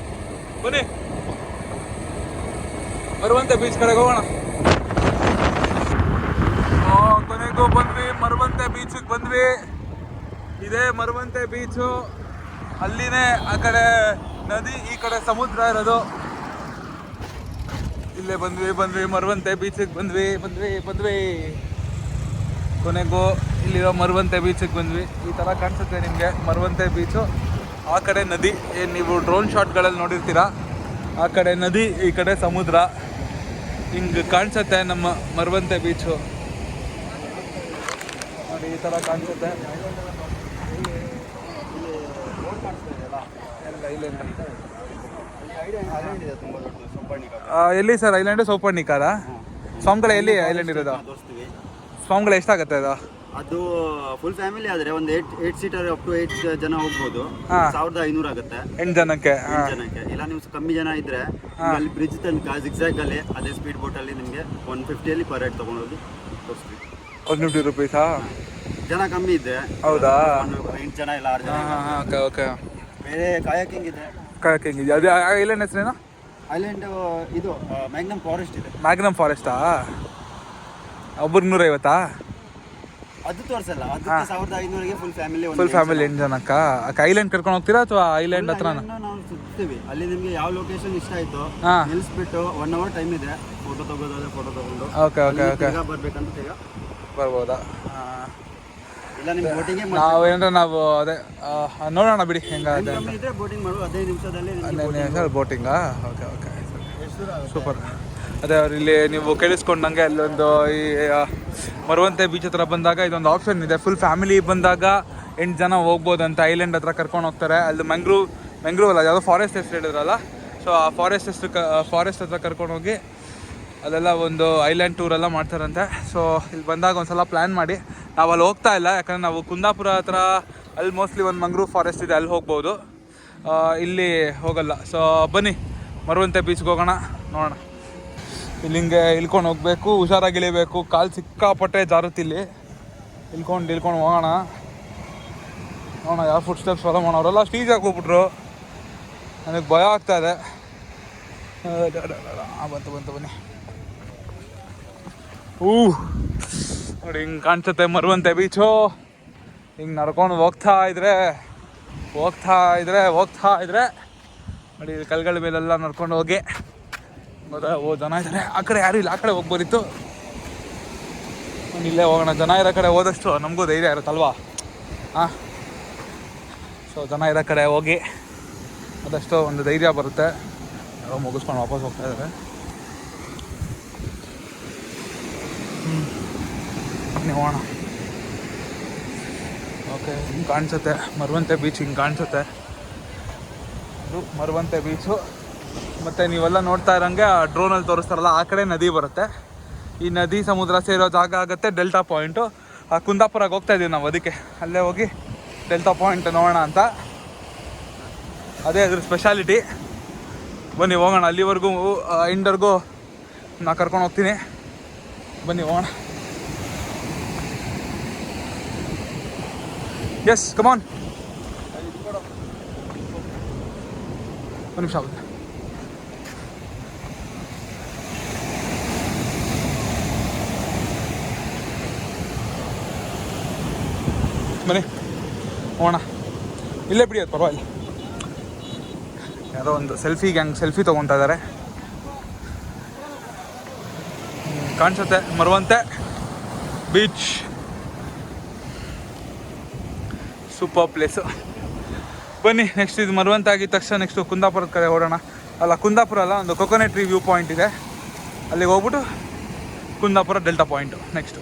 ಬನ್ನಿ ಮರವಂತೆ ಬೀಚ್ ಕಡೆಗೆ ಹೋಗೋಣ. ಕೊನೆಗೂ ಬಂದ್ವಿ, ಮರವಂತೆ ಬೀಚಿಗೆ ಬಂದ್ವಿ. ಇದೇ ಮರವಂತೆ ಬೀಚು. ಅಲ್ಲಿನೇ ಆ ಕಡೆ ನದಿ, ಈ ಕಡೆ ಸಮುದ್ರ ಇರೋದು. ಇಲ್ಲೇ ಬಂದ್ವಿ ಮರವಂತೆ ಬೀಚಿಗೆ ಬಂದ್ವಿ. ಕೊನೆಗೂ ಇಲ್ಲಿರೋ ಮರವಂತೆ ಬೀಚಿಗೆ ಬಂದ್ವಿ. ಈ ಥರ ಕಾಣಿಸುತ್ತೆ ನಿಮಗೆ ಮರವಂತೆ ಬೀಚು. ಆ ಕಡೆ ನದಿ, ಏನು ನೀವು ಡ್ರೋನ್ ಶಾಟ್ಗಳಲ್ಲಿ ನೋಡಿರ್ತೀರ, ಆ ಕಡೆ ನದಿ, ಈ ಕಡೆ ಸಮುದ್ರ. ಹಿಂಗೆ ಕಾಣಿಸುತ್ತೆ ನಮ್ಮ ಮರವಂತೆ ಬೀಚು. ನೋಡಿ, ಈ ಥರ ಕಾಣಿಸುತ್ತೆ. ಎಲ್ಲಿ ಸರ್ ಐಲ್ಯಾಂಡು? ಸೌಪರ್ಣಿಕಾರ. ಸ್ವಾಮಿಗಳ ಎಲ್ಲಿ ಐಲ್ಯಾಂಡ್ ಇರೋದು? ಸ್ವಾಮಿಗಳ ಎಷ್ಟಾಗುತ್ತೆ ಅದು? ಅದು ಫುಲ್ ಫ್ಯಾಮಿಲಿ ಆದ್ರೆ ಒಂದು 8 ಸೀಟರ್ ಅಪ್ ಟು 8 ಜನ ಹೋಗ್ಬೋದು. 1500 ಆಗುತ್ತೆ 8 ಜನಕ್ಕೆ. ಇಲ್ಲ ನೀವು ಕಮ್ಮಿ ಜನ ಇದ್ರೆ ಅಲ್ಲಿ ಬ್ರಿಡ್ಜ್ ತನಕ ಜಿಗ್ಜಾಗ್ ಅಲ್ಲಿ ಅದೇ ಸ್ಪೀಡ್ ಬೋಟ್ ಅಲ್ಲಿ ನಿಮಗೆ 150 ಅಲ್ಲಿ ಪರ್ ಹೆಡ್ ತಗೊಂಡೋಗಿ ತೋರಿಸ್ತೀವಿ. 150 ರೂಪೀಸಾ? ಜನ ಕಮ್ಮಿ ಇದೆ. ಹೌದಾ? 8 ಜನ ಇಲ್ಲ 6 ಜನ. ಓಕೆ. ಬೇರೆ ಕಾಯಾಕಿಂಗ್ ಇದೆ. ಕಾಯಾಕಿಂಗ್ ಇದೆ. ಅದು ಐಲ್ಯಾಂಡ್ ಹೆಸರೇನು? ಐಲ್ಯಾಂಡ್ ಇದು ಮ್ಯಾಗ್ನಮ್ ಫಾರೆಸ್ಟ್ ಇದೆ. ಮ್ಯಾಗ್ನಮ್ ಫಾರೆಸ್ಟಾ? ಒಬ್ಬರು 150? ಅದು ತೋರಿಸಲ್ಲ. ಅದಕ್ಕೆ 1500ಗೆ ಫುಲ್ ಫ್ಯಾಮಿಲಿ 8 ಜನಕ್ಕ. ಐಲ್ಯಾಂಡ್ ಕರ್ಕೊಂಡು ಹೋಗ್ತೀರಾ ಅಥವಾ ಐಲ್ಯಾಂಡ್ ಹತ್ರ? ನಾವು ಸುತ್ತೀವಿ. ಅಲ್ಲಿ ನಿಮಗೆ ಯಾವ ಲೊಕೇಶನ್ ಇಷ್ಟ ಆಯ್ತು ನಿಲ್ಲಿಸ್ಬಿಟ್ಟು 1 ಅವರ್ ಟೈಮ್ ಇದೆ. ಫೋಟೋ ತಗೋದಾದ್ರೆ ಫೋಟೋ ತಗೊಂಡು ಓಕೆ ಬರ್ಬೇಕಂತ ಈಗ ಬರ್ಬೋದಾ? ಇಲ್ಲ ನಿಮ್ಗೆ ಬೋಟಿಂಗ್ ನಾವು ಅದೇ ನೋಡೋಣ ಬಿಡಿ ಹೆಂಗಾಗುತ್ತೆ. ಇದ್ರೆ ಬೋಟಿಂಗ್ ಮಾಡುವ 15 ನಿಮಿಷದಲ್ಲಿ ಬೋಟಿಂಗಾ? Okay super. ಅದೇ ಅವ್ರು ಇಲ್ಲಿ ನೀವು ಕೇಳಿಸ್ಕೊಂಡಂಗೆ ಅಲ್ಲೊಂದು ಈ ಮರವಂತೆ ಬೀಚ್ ಹತ್ರ ಬಂದಾಗ ಇದೊಂದು ಆಪ್ಷನ್ ಇದೆ. ಫುಲ್ ಫ್ಯಾಮಿಲಿ ಬಂದಾಗ 8 ಜನ ಹೋಗ್ಬೋದಂತ. ಐಲ್ಯಾಂಡ್ ಹತ್ರ ಕರ್ಕೊಂಡು ಹೋಗ್ತಾರೆ. ಅಲ್ಲಿ ಮ್ಯಾಂಗ್ರೂವ್ ಅಲ್ಲ, ಯಾವುದೋ ಫಾರೆಸ್ಟ್ ಹೆಸರು ಹೇಳಿದ್ರಲ್ಲ. ಸೊ ಆ ಫಾರೆಸ್ಟ್ ಹತ್ರ ಕರ್ಕೊಂಡು ಹೋಗಿ ಅಲ್ಲೆಲ್ಲ ಒಂದು ಐಲ್ಯಾಂಡ್ ಟೂರೆಲ್ಲ ಮಾಡ್ತಾರಂತೆ. ಸೊ ಇಲ್ಲಿ ಬಂದಾಗ ಒಂದ್ಸಲ ಪ್ಲ್ಯಾನ್ ಮಾಡಿ. ನಾವು ಅಲ್ಲಿ ಹೋಗ್ತಾ ಇಲ್ಲ, ಯಾಕಂದರೆ ನಾವು ಕುಂದಾಪುರ ಹತ್ರ ಅಲ್ಲಿ ಮೋಸ್ಟ್ಲಿ ಒಂದು ಮಂಗ್ರೂವ್ ಫಾರೆಸ್ಟ್ ಇದೆ, ಅಲ್ಲಿ ಹೋಗ್ಬೋದು. ಇಲ್ಲಿ ಹೋಗಲ್ಲ. ಸೊ ಬನ್ನಿ ಮರವಂತೆ ಬೀಚ್ಗೆ ಹೋಗೋಣ, ನೋಡೋಣ. ಇಲ್ಲಿಂಗೆ ಇಳ್ಕೊಂಡು ಹೋಗಬೇಕು, ಹುಷಾರಾಗಿ ಇಳಿಬೇಕು. ಕಾಲು ಸಿಕ್ಕಾಪಟ್ಟೆ ಜಾರುತ್ತಿಲ್ಲಿ. ಇಳ್ಕೊಂಡು ಹೋಗೋಣ. ಯಾವ ಫುಡ್ ಸ್ಟೆಪ್ಸ್ ಫಾಲೋ ಮಾಡೋರಲ್ಲ ಅಷ್ಟು ಈಸಿಯಾಗಿ ಹೋಗ್ಬಿಟ್ರು. ನನಗೆ ಭಯ ಆಗ್ತಾಯಿದೆ. ಬಂತು ಬನ್ನಿ. ನೋಡಿ ಹಿಂಗೆ ಕಾಣಿಸುತ್ತೆ ಮರವಂತೆ ಬೀಚು. ಹಿಂಗೆ ನಡ್ಕೊಂಡು ಹೋಗ್ತಾ ಇದ್ರೆ ನೋಡಿ ಕಲ್ಗಳ ಮೇಲೆಲ್ಲ ನಡ್ಕೊಂಡು ಹೋಗಿ ಜನ ಇದ್ದಾರೆ. ಆ ಕಡೆ ಯಾರು ಇಲ್ಲ, ಆ ಕಡೆ ಹೋಗ್ಬೋದಿತ್ತು. ಇಲ್ಲೇ ಹೋಗೋಣ. ಜನ ಇರೋ ಕಡೆ ಹೋದಷ್ಟು ನಮಗೂ ಧೈರ್ಯ ಇರುತ್ತಲ್ವಾ? ಸೊ ಜನ ಇರೋ ಕಡೆ ಹೋಗಿ ಅದಷ್ಟು ಒಂದು ಧೈರ್ಯ ಬರುತ್ತೆ. ಮುಗಿಸ್ಕೊಂಡು ವಾಪಸ್ ಹೋಗ್ತಾ ಇದ್ದಾರೆ. ಹೋಗೋಣ. ಓಕೆ, ಹಿಂಗೆ ಕಾಣಿಸುತ್ತೆ ಮರವಂತೆ ಬೀಚ್. ಹಿಂಗೆ ಕಾಣಿಸುತ್ತೆ ಇದು ಮರವಂತೆ ಬೀಚು. ಮತ್ತು ನೀವೆಲ್ಲ ನೋಡ್ತಾ ಇರೋಂಗೆ ಆ ಡ್ರೋನಲ್ಲಿ ತೋರಿಸ್ತಾರಲ್ಲ, ಆ ಕಡೆ ನದಿ ಬರುತ್ತೆ. ಈ ನದಿ ಸಮುದ್ರ ಸೇರೋ ಜಾಗ ಆಗುತ್ತೆ ಡೆಲ್ಟಾ ಪಾಯಿಂಟು. ಆ ಕುಂದಾಪುರಕ್ಕೆ ಹೋಗ್ತಾ ಇದ್ದೀವಿ ನಾವು, ಅದಕ್ಕೆ ಅಲ್ಲೇ ಹೋಗಿ ಡೆಲ್ಟಾ ಪಾಯಿಂಟ್ ನೋಡೋಣ ಅಂತ. ಅದೇ ಅದ್ರ ಸ್ಪೆಷಾಲಿಟಿ. ಬನ್ನಿ ಹೋಗೋಣ. ಅಲ್ಲಿವರೆಗೂ ಎಂಡ್ವರೆಗೂ ನಾ ಕರ್ಕೊಂಡು ಹೋಗ್ತೀನಿ. ಬನ್ನಿ ಹೋಗೋಣ. Yes come on. ಒಂದು ನಿಮಿಷ ಆಗುತ್ತೆ. ಹೋಗೋಣ. ಇಲ್ಲೇ ಬಿಡಿ, ಅದು ಪರವಾಗಿಲ್ಲ. ಯಾರೋ ಒಂದು ಸೆಲ್ಫಿ ಗ್ಯಾಂಗ್ ಸೆಲ್ಫಿ ತೊಗೊತಾ ಇದ್ದಾರೆ. ಕಾಣಿಸುತ್ತೆ ಮರವಂತೆ ಬೀಚ್, ಸೂಪರ್ ಪ್ಲೇಸು. ಬನ್ನಿ ನೆಕ್ಸ್ಟ್ ಇದು ಮರವಂತೆ ಆಗಿದ ತಕ್ಷಣ ನೆಕ್ಸ್ಟು ಕುಂದಾಪುರದ ಕಡೆ ಹೊರಡೋಣ. ಅಲ್ಲ, ಕುಂದಾಪುರ ಅಲ್ಲ, ಒಂದು ಕೊಕೊನೆಟ್ ಟ್ರೀ ವ್ಯೂ ಪಾಯಿಂಟ್ ಇದೆ, ಅಲ್ಲಿಗೆ ಹೋಗ್ಬಿಟ್ಟು ಕುಂದಾಪುರ ಡೆಲ್ಟಾ ಪಾಯಿಂಟು ನೆಕ್ಸ್ಟು.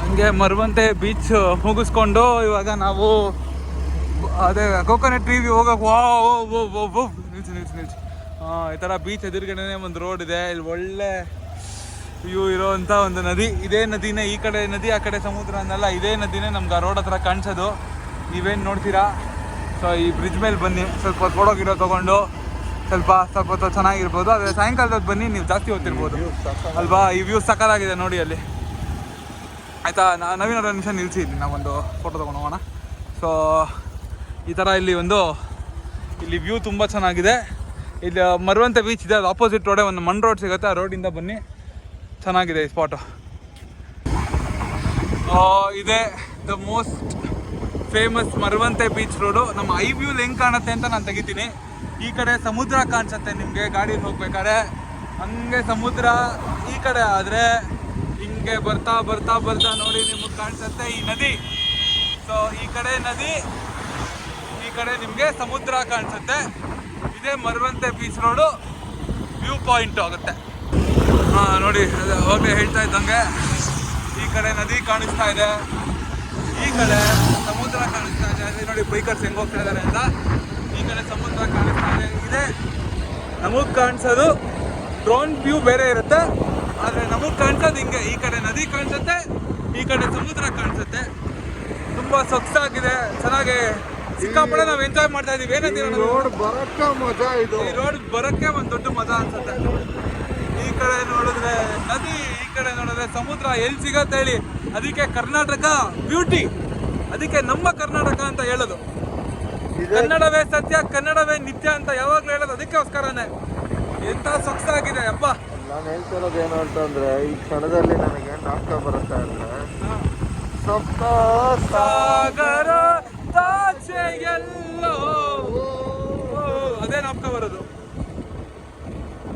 ಹಿಂಗೆ ಮರವಂತೆ ಬೀಚ್ ಮುಗಿಸ್ಕೊಂಡು ಇವಾಗ ನಾವು ಅದೇ ಕೊಕೊನೆಟ್ ಟ್ರೀ ಹೋಗಕ್ಕೆ ನಿಲ್ಸಿ ಈ ಥರ ಬೀಚ್ ಎದುರುಗಡೆನೇ ಒಂದು ರೋಡ್ ಇದೆ. ಇಲ್ಲಿ ಒಳ್ಳೆ ವ್ಯೂ ಇರೋವಂಥ ಒಂದು ನದಿ. ಇದೇ ನದಿನೇ, ಈ ಕಡೆ ನದಿ ಆ ಕಡೆ ಸಮುದ್ರ ಅನ್ನಲ್ಲ, ಇದೇ ನದಿನೇ ನಮ್ಗೆ ಆ ರೋಡ್ ಹತ್ರ ಕಾಣಿಸೋದು. ನೀವೇನು ನೋಡ್ತೀರಾ? ಸೊ ಈ ಬ್ರಿಡ್ಜ್ ಮೇಲೆ ಬನ್ನಿ, ಸ್ವಲ್ಪ ಫೋಟೋಗಿರೋ ತೊಗೊಂಡು ಸ್ವಲ್ಪ ಹೊತ್ತು ಚೆನ್ನಾಗಿರ್ಬೋದು. ಆದರೆ ಸಾಯಂಕಾಲದಲ್ಲಿ ಬನ್ನಿ, ನೀವು ಜಾಸ್ತಿ ಹೊತ್ತಿರ್ಬೋದು ಅಲ್ವಾ. ಈ ವ್ಯೂ ಸಕ್ಕತ್ತಾಗಿದೆ ನೋಡಿ ಅಲ್ಲಿ. ಆಯಿತಾ, ನವೀನ ಒಂದು ನಿಮಿಷ ನಿಲ್ಲಿಸಿ, ಇಲ್ಲಿ ನಾವೊಂದು ಫೋಟೋ ತೊಗೊಂಡು ಹೋಗೋಣ. ಸೊ ಈ ಥರ ಇಲ್ಲಿ ವ್ಯೂ ತುಂಬ ಚೆನ್ನಾಗಿದೆ. ಇಲ್ಲಿ ಮರವಂತೆ ಬೀಚ್ ಇದೆ, ಅದು ಆಪೋಸಿಟ್ ರೋಡೇ ಒಂದು ಮಣ್ ರೋಡ್ ಸಿಗುತ್ತೆ, ಆ ರೋಡಿಂದ ಬನ್ನಿ, ಚೆನ್ನಾಗಿದೆ ಈ ಸ್ಪಾಟು. ಇದೇ the most famous Maravanthe beach road. ನಮ್ಮ ಐ ವ್ಯೂಲ್ ಹೆಂಗೆ ಕಾಣುತ್ತೆ ಅಂತ ನಾನು ತೆಗಿತೀನಿ. ಈ ಕಡೆ ಸಮುದ್ರ ಕಾಣಿಸುತ್ತೆ ನಿಮಗೆ ಗಾಡೀಲಿ ಹೋಗ್ಬೇಕಾದ್ರೆ, ಹಂಗೆ ಸಮುದ್ರ ಈ ಕಡೆ ಆದರೆ ಹಿಂಗೆ ಬರ್ತಾ ಬರ್ತಾ ಬರ್ತಾ ನೋಡಿ ನಿಮಗೆ ಕಾಣಿಸುತ್ತೆ ಈ ನದಿ. ಸೊ ಈ ಕಡೆ ನದಿ, ಈ ಕಡೆ ನಿಮಗೆ ಸಮುದ್ರ ಕಾಣಿಸುತ್ತೆ. ಇದೇ Maravanthe beach road view point ಆಗುತ್ತೆ. ನೋಡಿ, ಅವಾಗಲೇ ಹೇಳ್ತಾ ಇದ್ದಂಗೆ ಈ ಕಡೆ ನದಿ ಕಾಣಿಸ್ತಾ ಇದೆ, ಈ ಕಡೆ ಸಮುದ್ರ ಕಾಣಿಸ್ತಾ ಇದೆ. ಅಲ್ಲಿ ನೋಡಿ ಬೈಕರ್ಸ್ ಹೆಂಗೆ ಹೋಗ್ತಾ ಇದ್ದಾರೆ ಅಂತ. ಈ ಕಡೆ ಸಮುದ್ರ ಕಾಣಿಸ್ತಾ ಇದೆ. ಇದೇ ನಮಗೆ ಕಾಣಿಸೋದು ಡ್ರೋನ್ ವ್ಯೂ ಬೇರೆ ಇರುತ್ತೆ, ಆದರೆ ನಮಗೆ ಕಾಣಿಸೋದು ಹಿಂಗೆ, ಈ ಕಡೆ ನದಿ ಕಾಣಿಸುತ್ತೆ, ಈ ಕಡೆ ಸಮುದ್ರ ಕಾಣಿಸುತ್ತೆ. ತುಂಬ ಸೊಗಸಾಗಿದೆ, ಚೆನ್ನಾಗಿ ಸಿಕ್ಕಾಪಡೆ ನಾವು ಎಂಜಾಯ್ ಮಾಡ್ತಾ ಇದೀವಿ. ಏನಂತೀರ? ರೋಡ್ ಬರಕ್ಕೆ ಮಜಾ ಇದು. ಈ ರೋಡ್ ಬರೋಕ್ಕೆ ಒಂದು ದೊಡ್ಡ ಮಜಾ ಅನ್ಸುತ್ತೆ. ಈ ಕಡೆ ನೋಡಿದ್ರೆ ನದಿ, ಈ ಕಡೆ ನೋಡಿದ್ರೆ ಸಮುದ್ರ, ಎಲ್ಲಿ ಸಿಗತ್ತೆ ಹೇಳಿ? ಅದಕ್ಕೆ ಕರ್ನಾಟಕ ಬ್ಯೂಟಿ, ಅದಕ್ಕೆ ನಮ್ಮ ಕರ್ನಾಟಕ ಅಂತ ಹೇಳೋದು. ಕನ್ನಡವೇ ಸತ್ಯ, ಕನ್ನಡವೇ ನಿತ್ಯ ಅಂತ ಯಾವಾಗಲೂ ಹೇಳೋದು ಅದಕ್ಕೋಸ್ಕರನೇ. ಎಂಥ ಸೊಗಸಾಗಿದೆ ಅಪ್ಪ. ನಾನು ಹೇಳ್ತಿರೋದು ಏನು ಅಂತಂದ್ರೆ, ಈ ಕ್ಷಣದಲ್ಲಿ ನನಗೆ ನಾಟಕ ಬರುತ್ತೆ ಅಂದ್ರೆ ಸಪ್ತ ಸಾಗರ ಎಲ್ಲೋ, ಅದೇ ನಾಟಕ ಬರೋದು.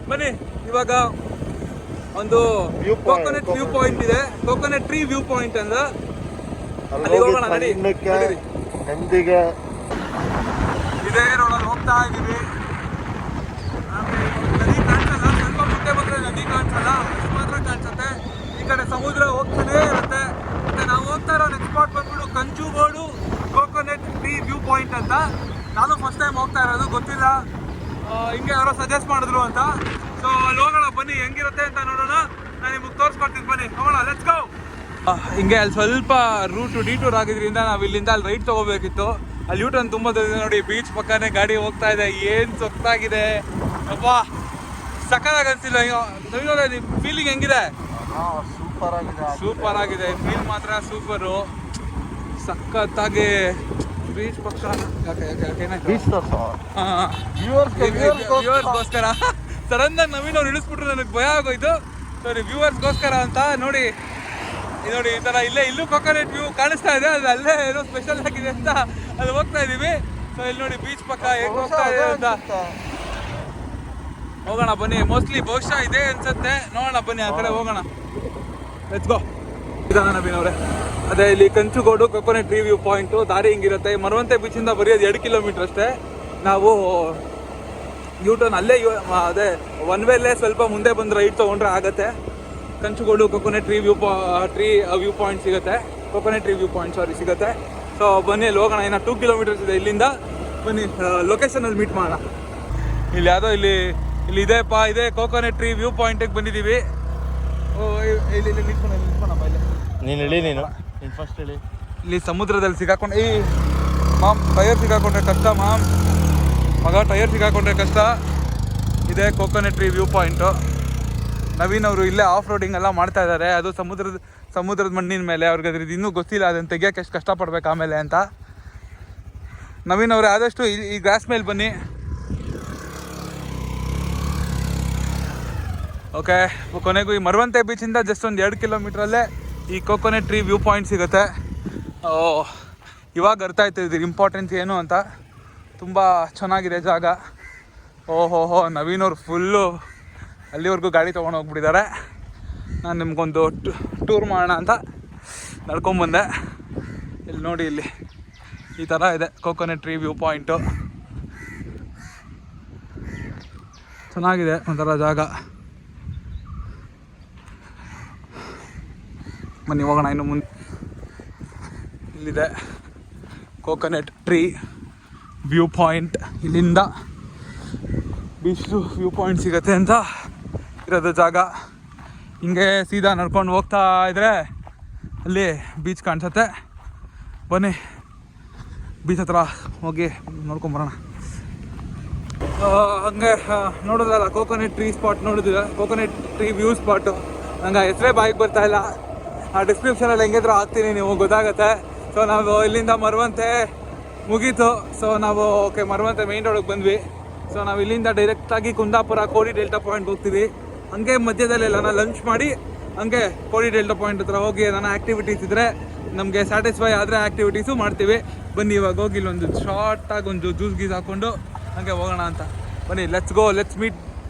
ಬನ್ನಿ ಇವಾಗ ಒಂದು ಕೋಕೋನಟ್ ವ್ಯೂ ಪಾಯಿಂಟ್ ಇದೆ, ಕೋಕೋನಟ್ ಟ್ರೀ ವ್ಯೂ ಪಾಯಿಂಟ್ ಅಂತ. ಅಲ್ಲಿ ಹೋಗೋಣ ನಡಿ. ನೆಮ್ಮದಿಗೆ ಇದೇ ರೋಡಲ್ಲಿ ಹೋಗ್ತಾ ಇದೀವಿ. ನದಿ ಕಾಣಿಸಲ್ಲ, ಸ್ವಲ್ಪ ಮುಂದೆ ಬಂದ್ರೆ ನದಿ ಕಾಣಿಸಲ್ಲ, ಅಷ್ಟು ಮಾತ್ರ ಕಾಣಿಸುತ್ತೆ. ಈ ಕಡೆ ಸಮುದ್ರ ಹೋಗ್ತಾನೆ ಇರುತ್ತೆ. ಮತ್ತೆ ನಾವು ಹೋಗ್ತಾ ಇರೋ ನೆಕ್ಸ್ಟ್ ಸ್ಪಾಟ್ ಬಂದ್ಬಿಟ್ಟು ಕಂಚುಗೋಡು ಕೋಕೋನಟ್ ಟ್ರೀ ವ್ಯೂ ಪಾಯಿಂಟ್ ಅಂತ. ನಾನು ಫಸ್ಟ್ ಟೈಮ್ ಹೋಗ್ತಾ ಇರೋದು, ಗೊತ್ತಿಲ್ಲ, ಹಿಂಗೆ ಯಾರೋ ಸಜೆಸ್ಟ್ ಮಾಡಿದ್ರು ಅಂತ. ಸೊ ಅಲ್ಲಿ ಹೋಗೋಣ ಬನ್ನಿ, ಹೆಂಗಿರುತ್ತೆ ಅಂತ ನೋಡೋಣ. ನಾನು ನಿಮಗೆ ತೋರಿಸ್ಕೊಡ್ತೀನಿ, ಬನ್ನಿ ಹೋಗೋಣ, ಲೆಟ್ಸ್ ಗೋ. ಹಿಂಗೆ ಅಲ್ಲಿ ಸ್ವಲ್ಪ ರೂಟ್ ಡಿಟೂರ್ ಆಗಿದ್ರಿಂದ ನಾವು ಇಲ್ಲಿಂದ ಅಲ್ಲಿ ರೈಟ್ ತೊಗೋಬೇಕಿತ್ತು. ಅಲ್ಲಿ ಯೂಟರ್ನ್ ತುಂಬ ನೋಡಿ, ಬೀಚ್ ಪಕ್ಕನೇ ಗಾಡಿ ಹೋಗ್ತಾ ಇದೆ. ಏನು ಸೊತ್ತಾಗಿದೆ ಅಪ್ಪ, ಸಕ್ಕತ್ತಾಗಿ ಅನಿಸಿಲ್ಲ. ನವೀನ ನಿಮ್ಮ ಫೀಲಿಂಗ್ ಹೆಂಗಿದೆ? ಸೂಪರ್ ಆಗಿದೆ, ಫೀಲ್ ಮಾತ್ರ ಸೂಪರು, ಸಖತ್ತಾಗಿ ಬೀಚ್ ಪಕ್ಕ. ವ್ಯೂವರ್ಸ್ಗೋಸ್ಕರ ಸಡನ್ನಾಗಿ ನವೀನ್ ಅವ್ರು ಇಳಿಸ್ಬಿಟ್ರು, ನನಗೆ ಭಯ ಆಗೋಯ್ತು. ಸರಿ, ವ್ಯೂವರ್ಸ್ಗೋಸ್ಕರ ಅಂತ ನೋಡಿ, ನೋಡಿ ಈ ಥರ ಇಲ್ಲೂ ಕೋಕೋನಟ್ ವ್ಯೂ ಕಾಣಿಸ್ತಾ ಇದೆ. ಅದು ಅಲ್ಲೇ ಏನೋ ಸ್ಪೆಷಲ್ ಆಗಿದೆ ಅಂತ ಅಲ್ಲಿ ಹೋಗ್ತಾ ಇದೀವಿ. ಸೊ ಇಲ್ಲಿ ನೋಡಿ ಬೀಚ್ ಪಕ್ಕ ಹೆಂಗೆ ಹೋಗ್ತಾ ಇದೆ ಅಂತ. ಹೋಗೋಣ ಬನ್ನಿ, ಮೋಸ್ಟ್ಲಿ ಬಹುಶಃ ಇದೆ ಅನ್ಸುತ್ತೆ, ನೋಡೋಣ ಬನ್ನಿ ಆ ಕಡೆ ಹೋಗೋಣ. Let's go. ಇದಾನ ನವೀನ್ ಅವರೇ, ಅದೇ ಇಲ್ಲಿ ಕಂಚುಗೋಡು ಕೋಕೋನಟ್ ಟ್ರೀ ವ್ಯೂ ಪಾಯಿಂಟು. ದಾರಿ ಹಿಂಗಿರುತ್ತೆ, ಮರವಂತೆ ಬೀಚಿಂದ ಬರೀ ಅದು 2 ಕಿಲೋಮೀಟರ್ ಅಷ್ಟೇ. ನಾವು ಯೂಟರ್ನ್ ಅಲ್ಲೇ ಅದೇ ಒನ್ ವೇಲೇ ಸ್ವಲ್ಪ ಮುಂದೆ ಬಂದು ರೈಟ್ ತೊಗೊಂಡ್ರೆ ಆಗುತ್ತೆ. ಕಂಚುಗೋಡು ಕೋಕೋನಟ್ ಟ್ರೀ ವ್ಯೂ ಪಾಯಿಂಟ್ ಸಿಗುತ್ತೆ, ಕೋಕೋನಟ್ ಟ್ರೀ ವ್ಯೂ ಪಾಯಿಂಟ್ ಸಿಗುತ್ತೆ. ಸೊ ಬನ್ನಿ ಅಲ್ಲಿ ಹೋಗೋಣ. ಇನ್ನು 2 ಕಿಲೋಮೀಟರ್ಸ್ ಇದೆ ಇಲ್ಲಿಂದ. ಬನ್ನಿ ಲೊಕೇಶನಲ್ಲಿ ಮೀಟ್ ಮಾಡೋಣ. ಇಲ್ಲಿ ಯಾವುದೋ ಇಲ್ಲಿ ಇದೆಪ್ಪ, ಇದೇ ಕೋಕೋನಟ್ ಟ್ರೀ ವ್ಯೂ ಪಾಯಿಂಟಿಗೆ ಬಂದಿದ್ದೀವಿ. ಇಲ್ಲಿ ನಿಂತ್ಕೊಳಪ್ಪ, ಇಲ್ಲಿ ನೀನು ಹೇಳಿ, ನೀನು ಫಸ್ಟ್ ಹೇಳಿ. ಇಲ್ಲಿ ಸಮುದ್ರದಲ್ಲಿ ಸಿಗಾಕೊಂಡು, ಮಾಮ್ ಟೈರ್ ಸಿಗಾಕೊಂಡ್ರೆ ಕಷ್ಟ, ಮಾಮ್ ಮಗ ಟೈರ್ ಸಿಗಾಕೊಂಡ್ರೆ ಕಷ್ಟ. ಇದೇ coconut tree view point. Naveen ಅವರು ಇಲ್ಲೇ ಆಫ್ ರೋಡಿಂಗ್ ಎಲ್ಲ ಮಾಡ್ತಾ ಇದ್ದಾರೆ. ಅದು ಸಮುದ್ರದ ಮಣ್ಣಿನ ಮೇಲೆ. ಅವ್ರಿಗೆ ಅದ್ರದ್ದು ಇನ್ನೂ ಗೊತ್ತಿಲ್ಲ ಅದನ್ನು ತೆಗಿಯೋಕೆ ಎಷ್ಟು ಕಷ್ಟಪಡ್ಬೇಕು ಆಮೇಲೆ ಅಂತ. ನವೀನ್ ಅವರೇ ಆದಷ್ಟು ಈ ಗ್ರಾಸ್ ಮೇಲೆ ಬನ್ನಿ. ಓಕೆ, ಕೊನೆಗೂ ಈ ಮರವಂತೆ ಬೀಚಿಂದ ಜಸ್ಟ್ ಒಂದು 2 ಕಿಲೋಮೀಟ್ರಲ್ಲೇ ಈ ಕೋಕೋನಟ್ ಟ್ರೀ ವ್ಯೂ ಪಾಯಿಂಟ್ ಸಿಗುತ್ತೆ. ಇವಾಗ ಅರ್ಥ ಆಯ್ತು ಇದ್ರ ಇಂಪಾರ್ಟೆನ್ಸ್ ಏನು ಅಂತ. ತುಂಬ ಚೆನ್ನಾಗಿದೆ ಜಾಗ. ಓಹೋ, ನವೀನ್ ಅವ್ರು ಫುಲ್ಲು ಅಲ್ಲಿವರೆಗೂ ಗಾಡಿ ತೊಗೊಂಡು ಹೋಗ್ಬಿಟ್ಟಿದ್ದಾರೆ. ನಾನು ನಿಮ್ಗೊಂದು ಟೂರ್ ಮಾಡೋಣ ಅಂತ ನಡ್ಕೊಂಬಂದೆ. ಇಲ್ಲಿ ನೋಡಿ, ಇಲ್ಲಿ ಈ ಥರ ಇದೆ ಕೋಕೋನಟ್ ಟ್ರೀ ವ್ಯೂ ಪಾಯಿಂಟು. ಚೆನ್ನಾಗಿದೆ ಒಂಥರ ಜಾಗ. ಬನ್ನಿ ಹೋಗೋಣ ಇನ್ನು ಮುಂದೆ. ಇಲ್ಲಿದೆ ಕೋಕೋನಟ್ ಟ್ರೀ ವ್ಯೂ ಪಾಯಿಂಟ್. ಇಲ್ಲಿಂದ ಬೀಚ್ ವ್ಯೂ ಪಾಯಿಂಟ್ ಸಿಗುತ್ತೆ ಅಂತ ಇರೋದು ಜಾಗ. ಹಿಂಗೆ ಸೀದಾ ನಡ್ಕೊಂಡು ಹೋಗ್ತಾ ಇದ್ರೆ ಅಲ್ಲಿ ಬೀಚ್ ಕಾಣಿಸುತ್ತೆ. ಬನ್ನಿ ಬೀಚ್ ಹತ್ರ ಹೋಗಿ ನೋಡ್ಕೊಂಬರೋಣ. ಹಂಗೆ ನೋಡಿದ್ರಲ್ಲ ಕೋಕೋನಟ್ ಟ್ರೀ ಸ್ಪಾಟ್ ನೋಡಿದ್ರೆ, ಕೋಕೋನಟ್ ಟ್ರೀ ವ್ಯೂ ಸ್ಪಾಟು. ನಂಗೆ ಹೆಸರೇ ಬಾಯಿಗೆ ಬರ್ತಾ ಇಲ್ಲ. ಆ ಡಿಸ್ಕ್ರಿಪ್ಷನಲ್ಲಿ ಹೆಂಗಿದ್ರು ಹಾಕ್ತೀನಿ, ನೀವು ಗೊತ್ತಾಗುತ್ತೆ. ಸೊ ನಾವು ಇಲ್ಲಿಂದ ಮರವಂತೆ ಮುಗೀತು. ಸೊ ನಾವು ಓಕೆ ಮರವಂತೆ ಮೇನ್ ರೋಡಿಗೆ ಬಂದ್ವಿ. ಸೊ ನಾವು ಇಲ್ಲಿಂದ ಡೈರೆಕ್ಟಾಗಿ ಕುಂದಾಪುರ ಕೋಡಿ ಡೆಲ್ಟಾ ಪಾಯಿಂಟ್ ಹೋಗ್ತೀವಿ. ಹಂಗೆ ಮಧ್ಯದಲ್ಲೆಲ್ಲ ಲಂಚ್ ಮಾಡಿ ಹಂಗೆ ಕೋಡಿ ಡೆಲ್ಟಾ ಪಾಯಿಂಟ್ ಹತ್ರ ಹೋಗಿ ಏನಾರ ಆ್ಯಕ್ಟಿವಿಟೀಸ್ ಇದ್ದರೆ ನಮಗೆ ಸ್ಯಾಟಿಸ್ಫೈ ಆದರೆ ಆ್ಯಕ್ಟಿವಿಟೀಸು ಮಾಡ್ತೀವಿ. ಬನ್ನಿ ಇವಾಗ ಹೋಗಿ ಇಲ್ಲೊಂದು ಶಾರ್ಟಾಗಿ ಒಂದು ಜ್ಯೂಸ್ ಗೀಸ್ ಹಾಕ್ಕೊಂಡು ಹಂಗೆ ಹೋಗೋಣ ಅಂತ. ಬನ್ನಿ, ಲೆಟ್ಸ್ ಮೀಟ್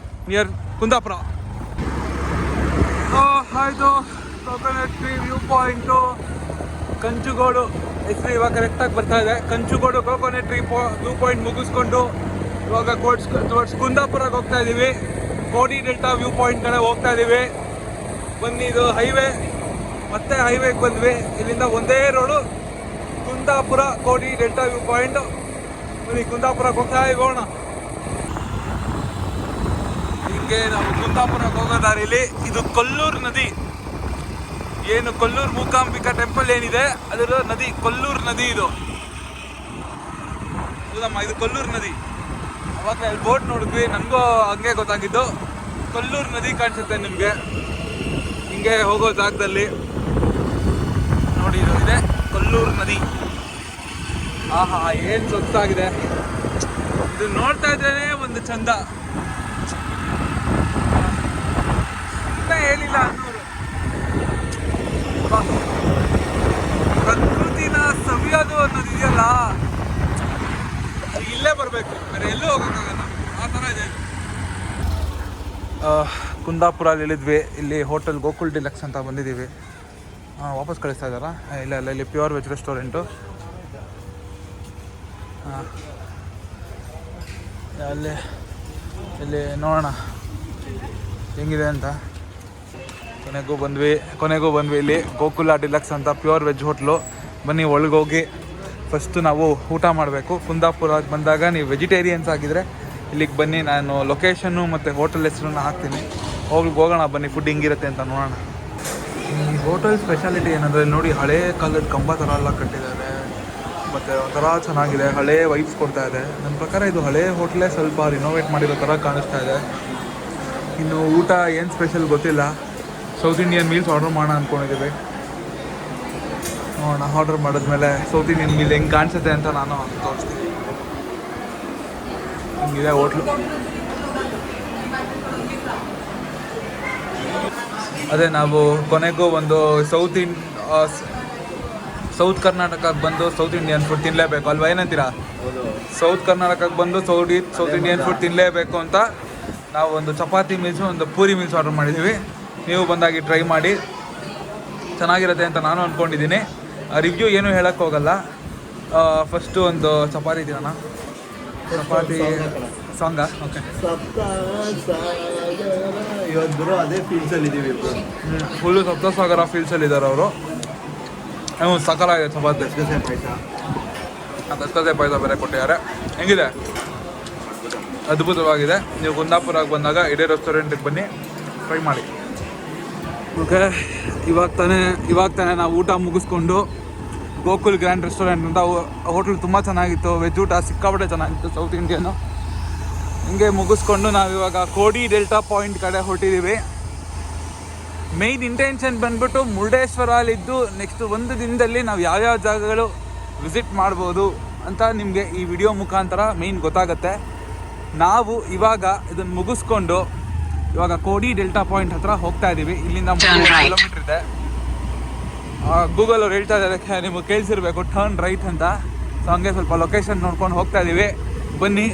ನಿಯರ್ ಕುಂದಾಪುರ. ಆಯಿತು, ಕೋಕೋನಟ್ ಟ್ರೀ ವ್ಯೂ ಪಾಯಿಂಟು ಕಂಚುಗೋಡು ಹೆಸರು ಇವಾಗ ಕರೆಕ್ಟಾಗಿ ಬರ್ತಾ ಇದೆ. ಕಂಚುಗೋಡು ಕೋಕೋನಟ್ ಟ್ರೀ ವ್ಯೂ ಪಾಯಿಂಟ್ ಮುಗಿಸ್ಕೊಂಡು ಇವಾಗ ಟುವರ್ಡ್ಸ್ ಕುಂದಾಪುರಕ್ಕೆ ಹೋಗ್ತಾ ಇದ್ದೀವಿ. ಕೋಡಿ ಡೆಲ್ಟಾ ವ್ಯೂ ಪಾಯಿಂಟ್ ಕಡೆ ಹೋಗ್ತಾ ಇದ್ದೀವಿ. ಬನ್ನಿ, ಇದು ಹೈವೇ, ಮತ್ತೆ ಹೈವೇಗೆ ಬಂದ್ವಿ. ಇಲ್ಲಿಂದ ಒಂದೇ ರೋಡು ಕುಂದಾಪುರ ಕೋಡಿ ಡೆಲ್ಟಾ ವ್ಯೂ ಪಾಯಿಂಟು. ಬನ್ನಿ ಕುಂದಾಪುರಕ್ಕೆ ಹೋಗ್ತಾ ಹೋಗೋಣ. ಹಿಂಗೆ ನಾವು ಕುಂದಾಪುರಕ್ಕೆ ಹೋಗೋ ದಾರಿಲಿ ಇದು ಕೊಲ್ಲೂರು ನದಿ, ಏನು ಕೊಲ್ಲೂರು ಮೂಕಾಂಬಿಕಾ ಟೆಂಪಲ್ ಏನಿದೆ ಅದರ ನದಿ, ಕೊಲ್ಲೂರು ನದಿ ಇದು. ಹೌದಮ್ಮ, ಇದು ಕೊಲ್ಲೂರು ನದಿ. ಅವಾಗ ಅಲ್ಲಿ ಬೋಟ್ ನೋಡಿದ್ವಿ, ನನಗೂ ಹಂಗೆ ಗೊತ್ತಾಗಿದ್ದು. ಕೊಲ್ಲೂರು ನದಿ ಕಾಣಿಸುತ್ತೆ ನಿಮಗೆ ಹಿಂಗೆ ಹೋಗೋ ಜಾಗದಲ್ಲಿ. ನೋಡಿ, ಇದು ಇದೆ ಕೊಲ್ಲೂರು ನದಿ. ಆಹಾ, ಏನು ಸೊತ್ತಾಗಿದೆ. ಇದು ನೋಡ್ತಾ ಇದ್ರೇ ಒಂದು ಚಂದ. ಹೇಳಿಲ್ಲ ಅನ್ನೋರು ಪ್ರಕೃತಿನ ಸವಿಯೋದು ಅನ್ನೋದಿದೆಯಲ್ಲ, ಇಲ್ಲೇ ಬರಬೇಕು, ಬೇರೆ ಎಲ್ಲೂ ಹೋಗೋಕ್ಕಾಗಲ್ಲ. ಆ ಥರ ಇದೆ. ಕುಂದಾಪುರಲ್ಲಿ ಇಳಿದ್ವಿ. ಇಲ್ಲಿ ಹೋಟೆಲ್ ಗೋಕುಲ್ ಡಿಲಕ್ಸ್ ಅಂತ ಬಂದಿದ್ದೀವಿ. ವಾಪಸ್ ಕಳಿಸ್ತಾ ಇದ್ದಾರಾ? ಇಲ್ಲ ಇಲ್ಲಿ ಪ್ಯೂರ್ ವೆಜ್ ರೆಸ್ಟೋರೆಂಟು. ಇಲ್ಲಿ ನೋಡೋಣ ಹೆಂಗಿದೆ ಅಂತ. ಕೊನೆಗೂ ಬಂದ್ವಿ ಇಲ್ಲಿ ಗೋಕುಲ ಡಿಲಕ್ಸ್ ಅಂತ ಪ್ಯೂರ್ ವೆಜ್ ಹೋಟ್ಲು. ಬನ್ನಿ ಒಳಗೋಗಿ ಫಸ್ಟು ನಾವು ಊಟ ಮಾಡಬೇಕು. ಕುಂದಾಪುರಕ್ಕೆ ಬಂದಾಗ ನೀವು ವೆಜಿಟೇರಿಯನ್ಸ್ ಆಗಿದ್ದರೆ ಇಲ್ಲಿಗೆ ಬನ್ನಿ. ನಾನು ಲೊಕೇಶನ್ನು ಮತ್ತು ಹೋಟೆಲ್ ಹೆಸರನ್ನು ಹಾಕ್ತೀನಿ. ಹೋಗೋಣ ಬನ್ನಿ, ಫುಡ್ ಹಿಂಗಿರುತ್ತೆ ಅಂತ ನೋಡೋಣ. ಈ ಹೋಟೆಲ್ ಸ್ಪೆಷಾಲಿಟಿ ಏನಂದರೆ ನೋಡಿ, ಹಳೇ ಕಾಲದ ಕಂಬ ಥರ ಎಲ್ಲ ಕಟ್ಟಿದ್ದಾರೆ. ಮತ್ತು ಒಂಥರ ಚೆನ್ನಾಗಿದೆ, ಹಳೇ ವೈಬ್ಸ್ ಕೊಡ್ತಾ ಇದೆ. ನನ್ನ ಪ್ರಕಾರ ಇದು ಹಳೇ ಹೋಟ್ಲೇ ಸ್ವಲ್ಪ ರಿನೋವೇಟ್ ಮಾಡಿರೋ ಥರ ಕಾಣಿಸ್ತಾ ಇದೆ. ಇನ್ನು ಊಟ ಏನು ಸ್ಪೆಷಲ್ ಗೊತ್ತಿಲ್ಲ. ಸೌತ್ ಇಂಡಿಯನ್ ಮೀಲ್ಸ್ ಆರ್ಡರ್ ಮಾಡೋಣ ಅಂದ್ಕೊಂಡಿದ್ದೀವಿ. ನೋಡೋಣ, ಆರ್ಡರ್ ಮಾಡಿದ್ಮೇಲೆ ಸೌತ್ ಇಂಡಿಯನ್ ಮೀಲ್ ಹೆಂಗೆ ಕಾಣಿಸುತ್ತೆ ಅಂತ ನಾನು ತೋರಿಸ್ತೀನಿ. ಹಿಂಗಿದೆ ಹೋಟ್ಲು. ಅದೇ ನಾವು ಕೊನೆಗೂ ಒಂದು ಸೌತ್ ಕರ್ನಾಟಕಕ್ಕೆ ಬಂದು ಸೌತ್ ಇಂಡಿಯನ್ ಫುಡ್ ತಿನ್ನಲೇಬೇಕು ಅಲ್ವಾ, ಏನಂತೀರಾ? ಸೌತ್ ಕರ್ನಾಟಕಕ್ಕೆ ಬಂದು ಸೌತ್ ಇಂಡಿಯನ್ ಫುಡ್ ತಿನ್ನಲೇಬೇಕು ಅಂತ ನಾವು ಒಂದು ಚಪಾತಿ ಮೀಲ್ಸು, ಒಂದು ಪೂರಿ ಮೀಲ್ಸ್ ಆರ್ಡರ್ ಮಾಡಿದ್ದೀವಿ. ನೀವು ಬಂದಾಗಿ ಟ್ರೈ ಮಾಡಿ, ಚೆನ್ನಾಗಿರುತ್ತೆ ಅಂತ ನಾನು ಅಂದ್ಕೊಂಡಿದ್ದೀನಿ. ರಿವ್ಯೂ ಏನೂ ಹೇಳೋಕ್ಕೆ ಹೋಗಲ್ಲ. ಫಸ್ಟು ಒಂದು ಚಪಾತಿ ತಿನ್ನೋಣ. ಚಪಾತಿ ಸಾಂಗ ಓಕೆ. ಇವತ್ತು ಅದೇ ಫೀಲ್ಸಲ್ಲಿದ್ದೀವಿ. ಫುಲ್ಲು ಸಪ್ತಸಾಗರ ಫೀಲ್ಸಲ್ಲಿದ್ದಾರೆ ಅವರು. ಸಕಲಾಗಿದೆ ಚಪಾತಿ. ಗಸಗಸೆ ಪಾಯಸ ಬೇರೆ ಕೊಟ್ಟಿದ್ದಾರೆ. ಹೆಂಗಿದೆ? ಅದ್ಭುತವಾಗಿದೆ. ನೀವು ಕುಂದಾಪುರಕ್ಕೆ ಬಂದಾಗ ಇಡೇ ರೆಸ್ಟೋರೆಂಟಿಗೆ ಬನ್ನಿ, ಟ್ರೈ ಮಾಡಿ. ಓಕೆ, ಇವಾಗ ತಾನೇ ನಾವು ಊಟ ಮುಗಿಸ್ಕೊಂಡು ಗೋಕುಲ್ ಗ್ರ್ಯಾಂಡ್ ರೆಸ್ಟೋರೆಂಟ್ ಅಂತ ಹೋಟ್ಲ್ ತುಂಬ ಚೆನ್ನಾಗಿತ್ತು. ವೆಜ್ ಊಟ ಸಿಕ್ಕಾಪಟ್ಟೆ ಚೆನ್ನಾಗಿತ್ತು, ಸೌತ್ ಇಂಡಿಯನು. ಹಿಂಗೆ ಮುಗಿಸ್ಕೊಂಡು ನಾವಿವಾಗ ಕೋಡಿ ಡೆಲ್ಟಾ ಪಾಯಿಂಟ್ ಕಡೆ ಹೊರಟಿದ್ದೀವಿ. ಮೇಯ್ನ್ ಇಂಟೆನ್ಷನ್ ಬಂದ್ಬಿಟ್ಟು ಮುರುಡೇಶ್ವರಲ್ಲಿದ್ದು ನೆಕ್ಸ್ಟ್ ಒಂದು ದಿನದಲ್ಲಿ ನಾವು ಯಾವ್ಯಾವ ಜಾಗಗಳು ವಿಸಿಟ್ ಮಾಡ್ಬೋದು ಅಂತ ನಿಮಗೆ ಈ ವಿಡಿಯೋ ಮುಖಾಂತರ ಮೇಯ್ನ್ ಗೊತ್ತಾಗುತ್ತೆ. ನಾವು ಇವಾಗ ಇದನ್ನು ಮುಗಿಸ್ಕೊಂಡು ಇವಾಗ ಕೋಡಿ ಡೆಲ್ಟಾ ಪಾಯಿಂಟ್ ಹತ್ರ ಹೋಗ್ತಾ ಇದ್ದೀವಿ. ಇಲ್ಲಿಂದ 3 ಕಿಲೋಮೀಟರ್ ಇದೆ. ಗೂಗಲ್ ಅವ್ರು ಹೇಳ್ತಾ ಇದ್ದಾರೆ, ನಿಮಗೆ ಕೇಳಿಸಿರ್ಬೇಕು ಟರ್ನ್ ರೈಟ್ ಅಂತ. ಸೊ ಹಂಗೆ ಸ್ವಲ್ಪ ಲೊಕೇಶನ್ ನೋಡ್ಕೊಂಡು ಹೋಗ್ತಾ ಇದ್ದೀವಿ. ಬನ್ನಿ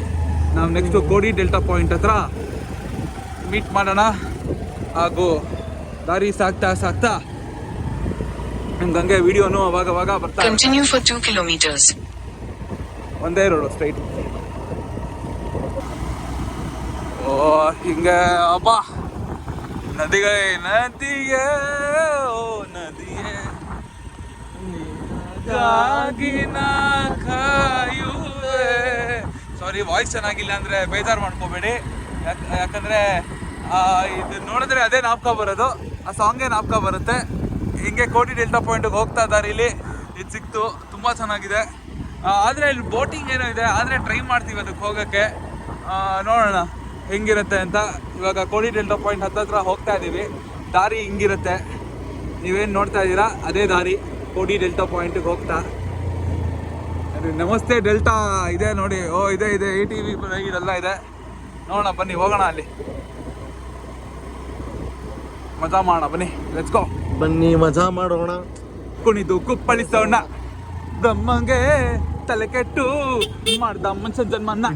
ನಾವು ನೆಕ್ಸ್ಟು ಕೋಡಿ ಡೆಲ್ಟಾ ಪಾಯಿಂಟ್ ಹತ್ರ ಮೀಟ್ ಮಾಡೋಣ. ಹಾಗೂ ದಾರಿ ಸಾಕ್ತಾ ನಿಮ್ಗೆ ಹಂಗೆ ವಿಡಿಯೋನು ಅವಾಗ ಬರ್ತಾ Continue for 2 kilometers. ಒಂದೇ ರೋಡು ಸ್ಟ್ರೈಟ್. ಓ ಹಿಂಗೆ ಅಬ್ಬ ನದಿಗೆ ಓ ನದಿಯೇ ಕಾಯುವೆ. ಸಾರಿ, ವಾಯ್ಸ್ ಚೆನ್ನಾಗಿಲ್ಲ ಅಂದರೆ ಬೇಜಾರು ಮಾಡ್ಕೋಬೇಡಿ. ಯಾಕಂದರೆ ಇದು ನೋಡಿದ್ರೆ ಅದೇ ನಾಪ್ಕ ಬರೋದು, ಆ ಸಾಂಗೇ ನಾಪ್ಕ ಬರುತ್ತೆ. ಹಿಂಗೆ ಕೋಡಿ ಡೆಲ್ಟಾ ಪಾಯಿಂಟಿಗೆ ಹೋಗ್ತಾ ಇದ್ದಾರೆ. ಇಲ್ಲಿ ಇದು ಸಿಕ್ತು, ತುಂಬ ಚೆನ್ನಾಗಿದೆ. ಆದರೆ ಇಲ್ಲಿ ಬೋಟಿಂಗ್ ಏನೋ ಇದೆ, ಆದರೆ ಟ್ರೈ ಮಾಡ್ತೀವಿ ಅದಕ್ಕೆ ಹೋಗೋಕ್ಕೆ. ನೋಡೋಣ ಹೆಂಗಿರುತ್ತೆ ಅಂತ. ಇವಾಗ ಕೋಡಿ ಡೆಲ್ಟಾ ಪಾಯಿಂಟ್ ಹತ್ತಿರ ಹೋಗ್ತಾ ಇದ್ದೀವಿ. ದಾರಿ ಹಿಂಗಿರುತ್ತೆ, ನೀವೇನು ನೋಡ್ತಾ ಇದ್ದೀರಾ ಅದೇ ದಾರಿ ಕೋಡಿ ಡೆಲ್ಟಾ ಪಾಯಿಂಟಿಗೆ ಹೋಗ್ತಾ. ನಮಸ್ತೆ ಡೆಲ್ಟಾ ಇದೆ ನೋಡಿ. ಓ ಇದೆ ATV ಇದೆಲ್ಲ ಇದೆ. ನೋಡೋಣ ಬನ್ನಿ, ಹೋಗೋಣ ಅಲ್ಲಿ ಮಜಾ ಮಾಡೋಣ. ಬನ್ನಿ, ಲೆಟ್ಸ್ ಗೋ. ಬನ್ನಿ ಮಜಾ ಮಾಡೋಣ. ಕುಣಿದು ಕುಪ್ಪಳಿಸೋಣ, ದಮ್ಮಂಗೆ ತಲೆ ಕೆಟ್ಟು ಮಾಡ್ದ ಮನುಷ್ಯ ಜನ್ಮನ್ನ.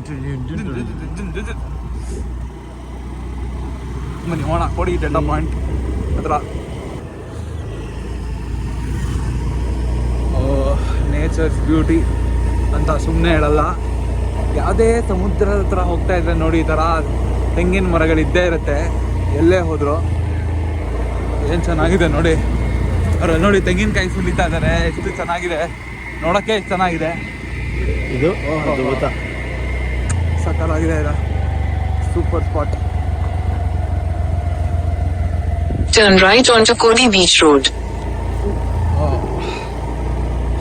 ಬನ್ನಿ ಹೋಣ ಕೋಡಿ ಡೆಲ್ಟಾ ಪಾಯಿಂಟ್ ಹತ್ರ. ನೇಚರ್ಸ್ ಬ್ಯೂಟಿ ಅಂತ ಸುಮ್ಮನೆ ಹೇಳಲ್ಲ. ಯಾವುದೇ ಸಮುದ್ರದ ಹತ್ರ ಹೋಗ್ತಾ ಇದ್ರೆ ನೋಡಿ, ಈ ಥರ ತೆಂಗಿನ ಮರಗಳಿದ್ದೇ ಇರುತ್ತೆ ಎಲ್ಲೇ ಹೋದ್ರು. ಏನು ಚೆನ್ನಾಗಿದೆ ನೋಡಿ. ಅವ್ರು ನೋಡಿ ತೆಂಗಿನಕಾಯಿ ಸುಲಿತಾ ಇದ್ದಾರೆ, ಎಷ್ಟು ಚೆನ್ನಾಗಿದೆ ನೋಡೋಕ್ಕೆ, ಎಷ್ಟು ಚೆನ್ನಾಗಿದೆ. ಇದು ಅದ್ಭುತ, ಸಕ್ಕತ್ತಾಗಿದೆ. ಇದು super spot. Turn right onto Kodi Beach Road.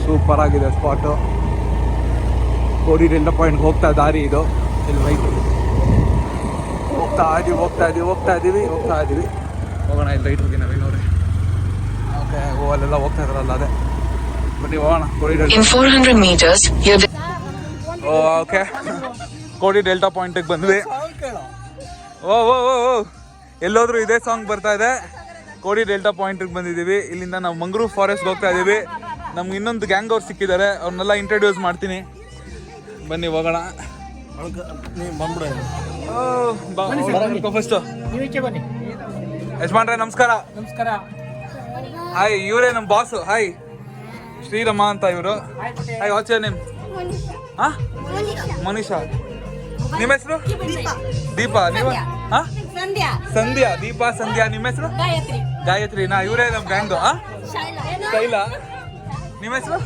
Super ಆಗಿದೆ ಸ್ಪಾಟು. ಕೋಡಿ ಡೆಲ್ಟಾ ಪಾಯಿಂಟ್ ಹೋಗ್ತಾ ದಾರಿ ಇದು. ಇಲ್ಲಿ ರೈಟ್ ಹೋಗ್ತಾ ಇದ್ದೀವಿ. ಹೋಗೋಣ, ಇಲ್ಲಿ ರೈಟ್ ಹೋಗಿ ನಾವೇ ನೋಡಿ. ಓಕೆ, ಅಲ್ಲೆಲ್ಲ ಹೋಗ್ತಾ ಇದ್ರಲ್ಲ ಅದೇ. ಬನ್ನಿ ಹೋಗೋಣ Kodi delta. In 400 meters, okay, Kodi delta ಪಾಯಿಂಟಿಗೆ ಬಂದ್ವಿ. ಓ ಎಲ್ಲೋದ್ರೂ ಇದೇ ಸಾಂಗ್ ಬರ್ತಾ ಇದೆ. ಕೋಡಿ ಡೆಲ್ಟಾ ಪಾಯಿಂಟಿಗೆ ಬಂದಿದ್ದೀವಿ. ಇಲ್ಲಿಂದ ನಾವು ಮಂಗ್ರೂವ್ ಫಾರೆಸ್ಟ್ಗೆ ಹೋಗ್ತಾ ಇದ್ದೀವಿ. ನಮ್ಗೆ ಇನ್ನೊಂದು ಗ್ಯಾಂಗ್ ಅವ್ರು ಸಿಕ್ಕಿದ್ದಾರೆ, ಅವ್ರನ್ನೆಲ್ಲ ಇಂಟ್ರೊಡ್ಯೂಸ್ ಮಾಡ್ತೀನಿ. ಬನ್ನಿ ಹೋಗೋಣ. ಫಸ್ಟ್ ಯಜಮಾನ್ರೆ ನಮಸ್ಕಾರ. ಹಾಯ್, ಇವರೇ ನಮ್ಮ ಬಾಸು. ಹಾಯ್, ಶ್ರೀರಮ ಅಂತ ಇವರು. Hi, watch name? ಹಾಂ, ಮನೀಷಾ. ನಿಮ್ಮ ಹೆಸರು? ದೀಪಾ. ನೀವು? ಹಾಂ, ಸಂಧ್ಯಾ. ದೀಪಾ, ಸಂಧ್ಯಾ. ನಿಮ್ಮ ಹೆಸರು? ಗಾಯತ್ರಿನಾ? ಇವರೇ ನಮ್ಮ ಗ್ಯಾಂಗು. ಶೈಲಾ. ನಿಮ್ಮ ಹೆಸರು?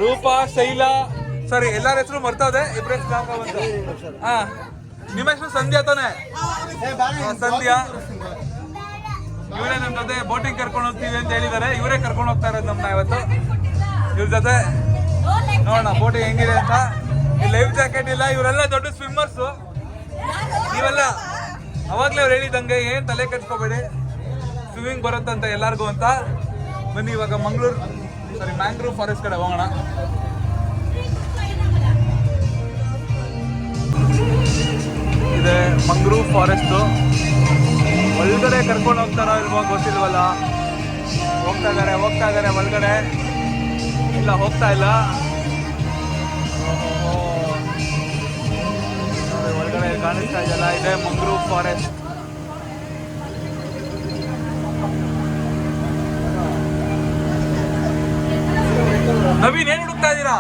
ರೂಪಾ, ಶೈಲಾ. ಸಾರಿ, ಎಲ್ಲರ ಹೆಸರು ಮರ್ತೋದೆ. ಇಬ್ಬರ ಹೆಸರು ಬಂತು. ಹಾಂ, ನಿಮ್ಮ ಹೆಸರು ಸಂಧ್ಯಾ ತಾನೆ? ಸಂಧ್ಯಾ. ಇವರೇ ನಮ್ಮ ಜೊತೆ ಬೋಟಿಂಗ್ ಕರ್ಕೊಂಡು ಹೋಗ್ತೀವಿ ಅಂತ ಹೇಳಿದ್ದಾರೆ. ಇವರೇ ಕರ್ಕೊಂಡು ಹೋಗ್ತಾ ಇರೋದು ನಮ್ಮನ್ನ ಇವತ್ತು. ಇವ್ರ ಜೊತೆ ನೋಡೋಣ ಬೋಟಿಂಗ್ ಹೆಂಗಿದೆ ಅಂತ. ಲೈಫ್ ಜಾಕೆಟ್ ಇಲ್ಲ. ಇವರೆಲ್ಲ ದೊಡ್ಡ ಸ್ವಿಮ್ಮರ್ಸು. ನೀವೆಲ್ಲ ಅವಾಗಲೇ ಅವ್ರು ಹೇಳಿದಂಗೆ ಏನು ತಲೆ ಕೆಡ್ಸ್ಕೋಬೇಡಿ, ಸ್ವಿಮ್ಮಿಂಗ್ ಬರುತ್ತಂತ ಎಲ್ಲರಿಗೂ ಅಂತ. ಬನ್ನಿ ಇವಾಗ ಮ್ಯಾಂಗ್ರೂವ್ ಫಾರೆಸ್ಟ್ ಕಡೆ ಹೋಗೋಣ. ಇದೆ ಮಂಗ್ರೂವ್ ಫಾರೆಸ್ಟು. ಒಳಗಡೆ ಕರ್ಕೊಂಡು ಹೋಗ್ತಾರೋ ಇಲ್ವೋ ಗೊತ್ತಿಲ್ವಲ್ಲ. ಹೋಗ್ತಾ ಇದ್ದಾರೆ ಒಳಗಡೆ. ಇಲ್ಲ, ಹೋಗ್ತಾ ಇಲ್ಲ. ಒಳಗಡೆ ಕಾಣಿಸ್ತಾ ಇದೆಯಲ್ಲ, ಇದೆ ಮಂಗ್ರೂವ್ ಫಾರೆಸ್ಟ್. ನವೀನ್ ಏನ್ ಹುಡುಕ್ತಾ ಇದ್ದೀರಾ?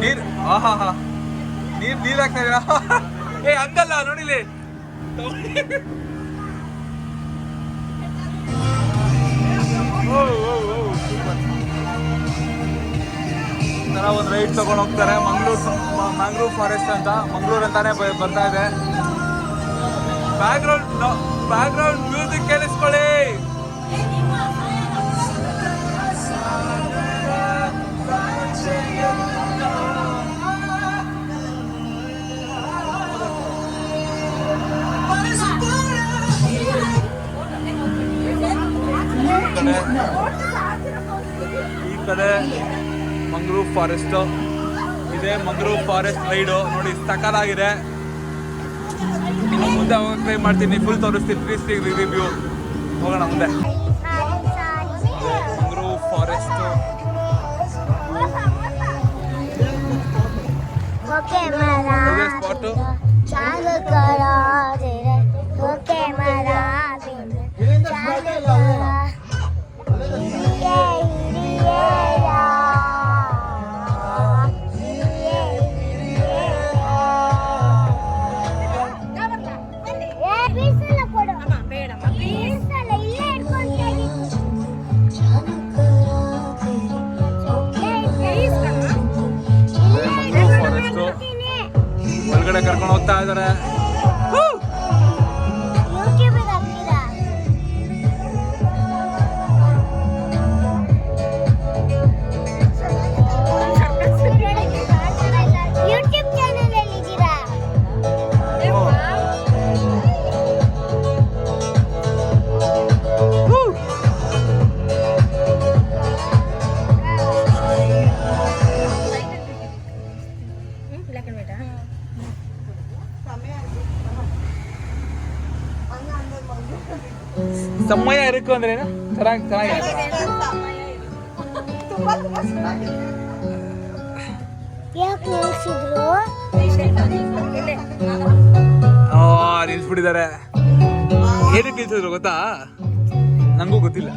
ನೀರ್ ಹಾಕ್ತಾ ಇದೀರಾ? ಏ ಹಂಗಲ್ಲ, ನೋಡಿಲಿ. ತರ ಒಂದು ರೈಡ್ ತಗೊಂಡು ಹೋಗ್ತಾರೆ. ಮ್ಯಾಂಗ್ರೂವ್ ಫಾರೆಸ್ಟ್ ಅಂತ, ಮಂಗ್ಳೂರ್ ಅಂತಾನೆ ಬರ್ತಾ ಇದೆ. ಬ್ಯಾಕ್ಗ್ರೌಂಡ್ ಮ್ಯೂಸಿಕ್ ಕೇಳಿಸ್ಕೊಳ್ಳಿ. ಈ ಕಡೆ ಮಂಗ್ರೂವ್ ಫಾರೆಸ್ಟು ಇದೆ. ಮಂಗ್ರೂವ್ ಫಾರೆಸ್ಟ್ ರೈಡು ನೋಡಿ ಸಕಲಾಗಿದೆ. ಇನ್ನು ಮುಂದೆ ಹೋಗಿ ಟ್ರೈ ಮಾಡ್ತೀನಿ, ಫುಲ್ ತೋರಿಸ್ತೀನಿ 360 ರಿವ್ಯೂ. ಹೋಗೋಣ ಮುಂದೆ. ಮಂಗ್ರೂವ್ ಫಾರೆಸ್ಟು ಸ್ಪಾಟು. ಒಳಗಡೆ ಕರ್ಕೊಂಡು ಹೋಗ್ತಾ ಇದಾರೆ. ಸಮಯ ಇರಕು ಅಂದ್ರೆ ಚೆನ್ನಾಗಿ ನಿಲ್ಸ್ಬಿಟ್ಟಿದ್ದಾರೆ. ಏನಕ್ಕೆ ನಿಲ್ಸಿದ್ರು ಗೊತ್ತಾ? ನಂಗೂ ಗೊತ್ತಿಲ್ಲ.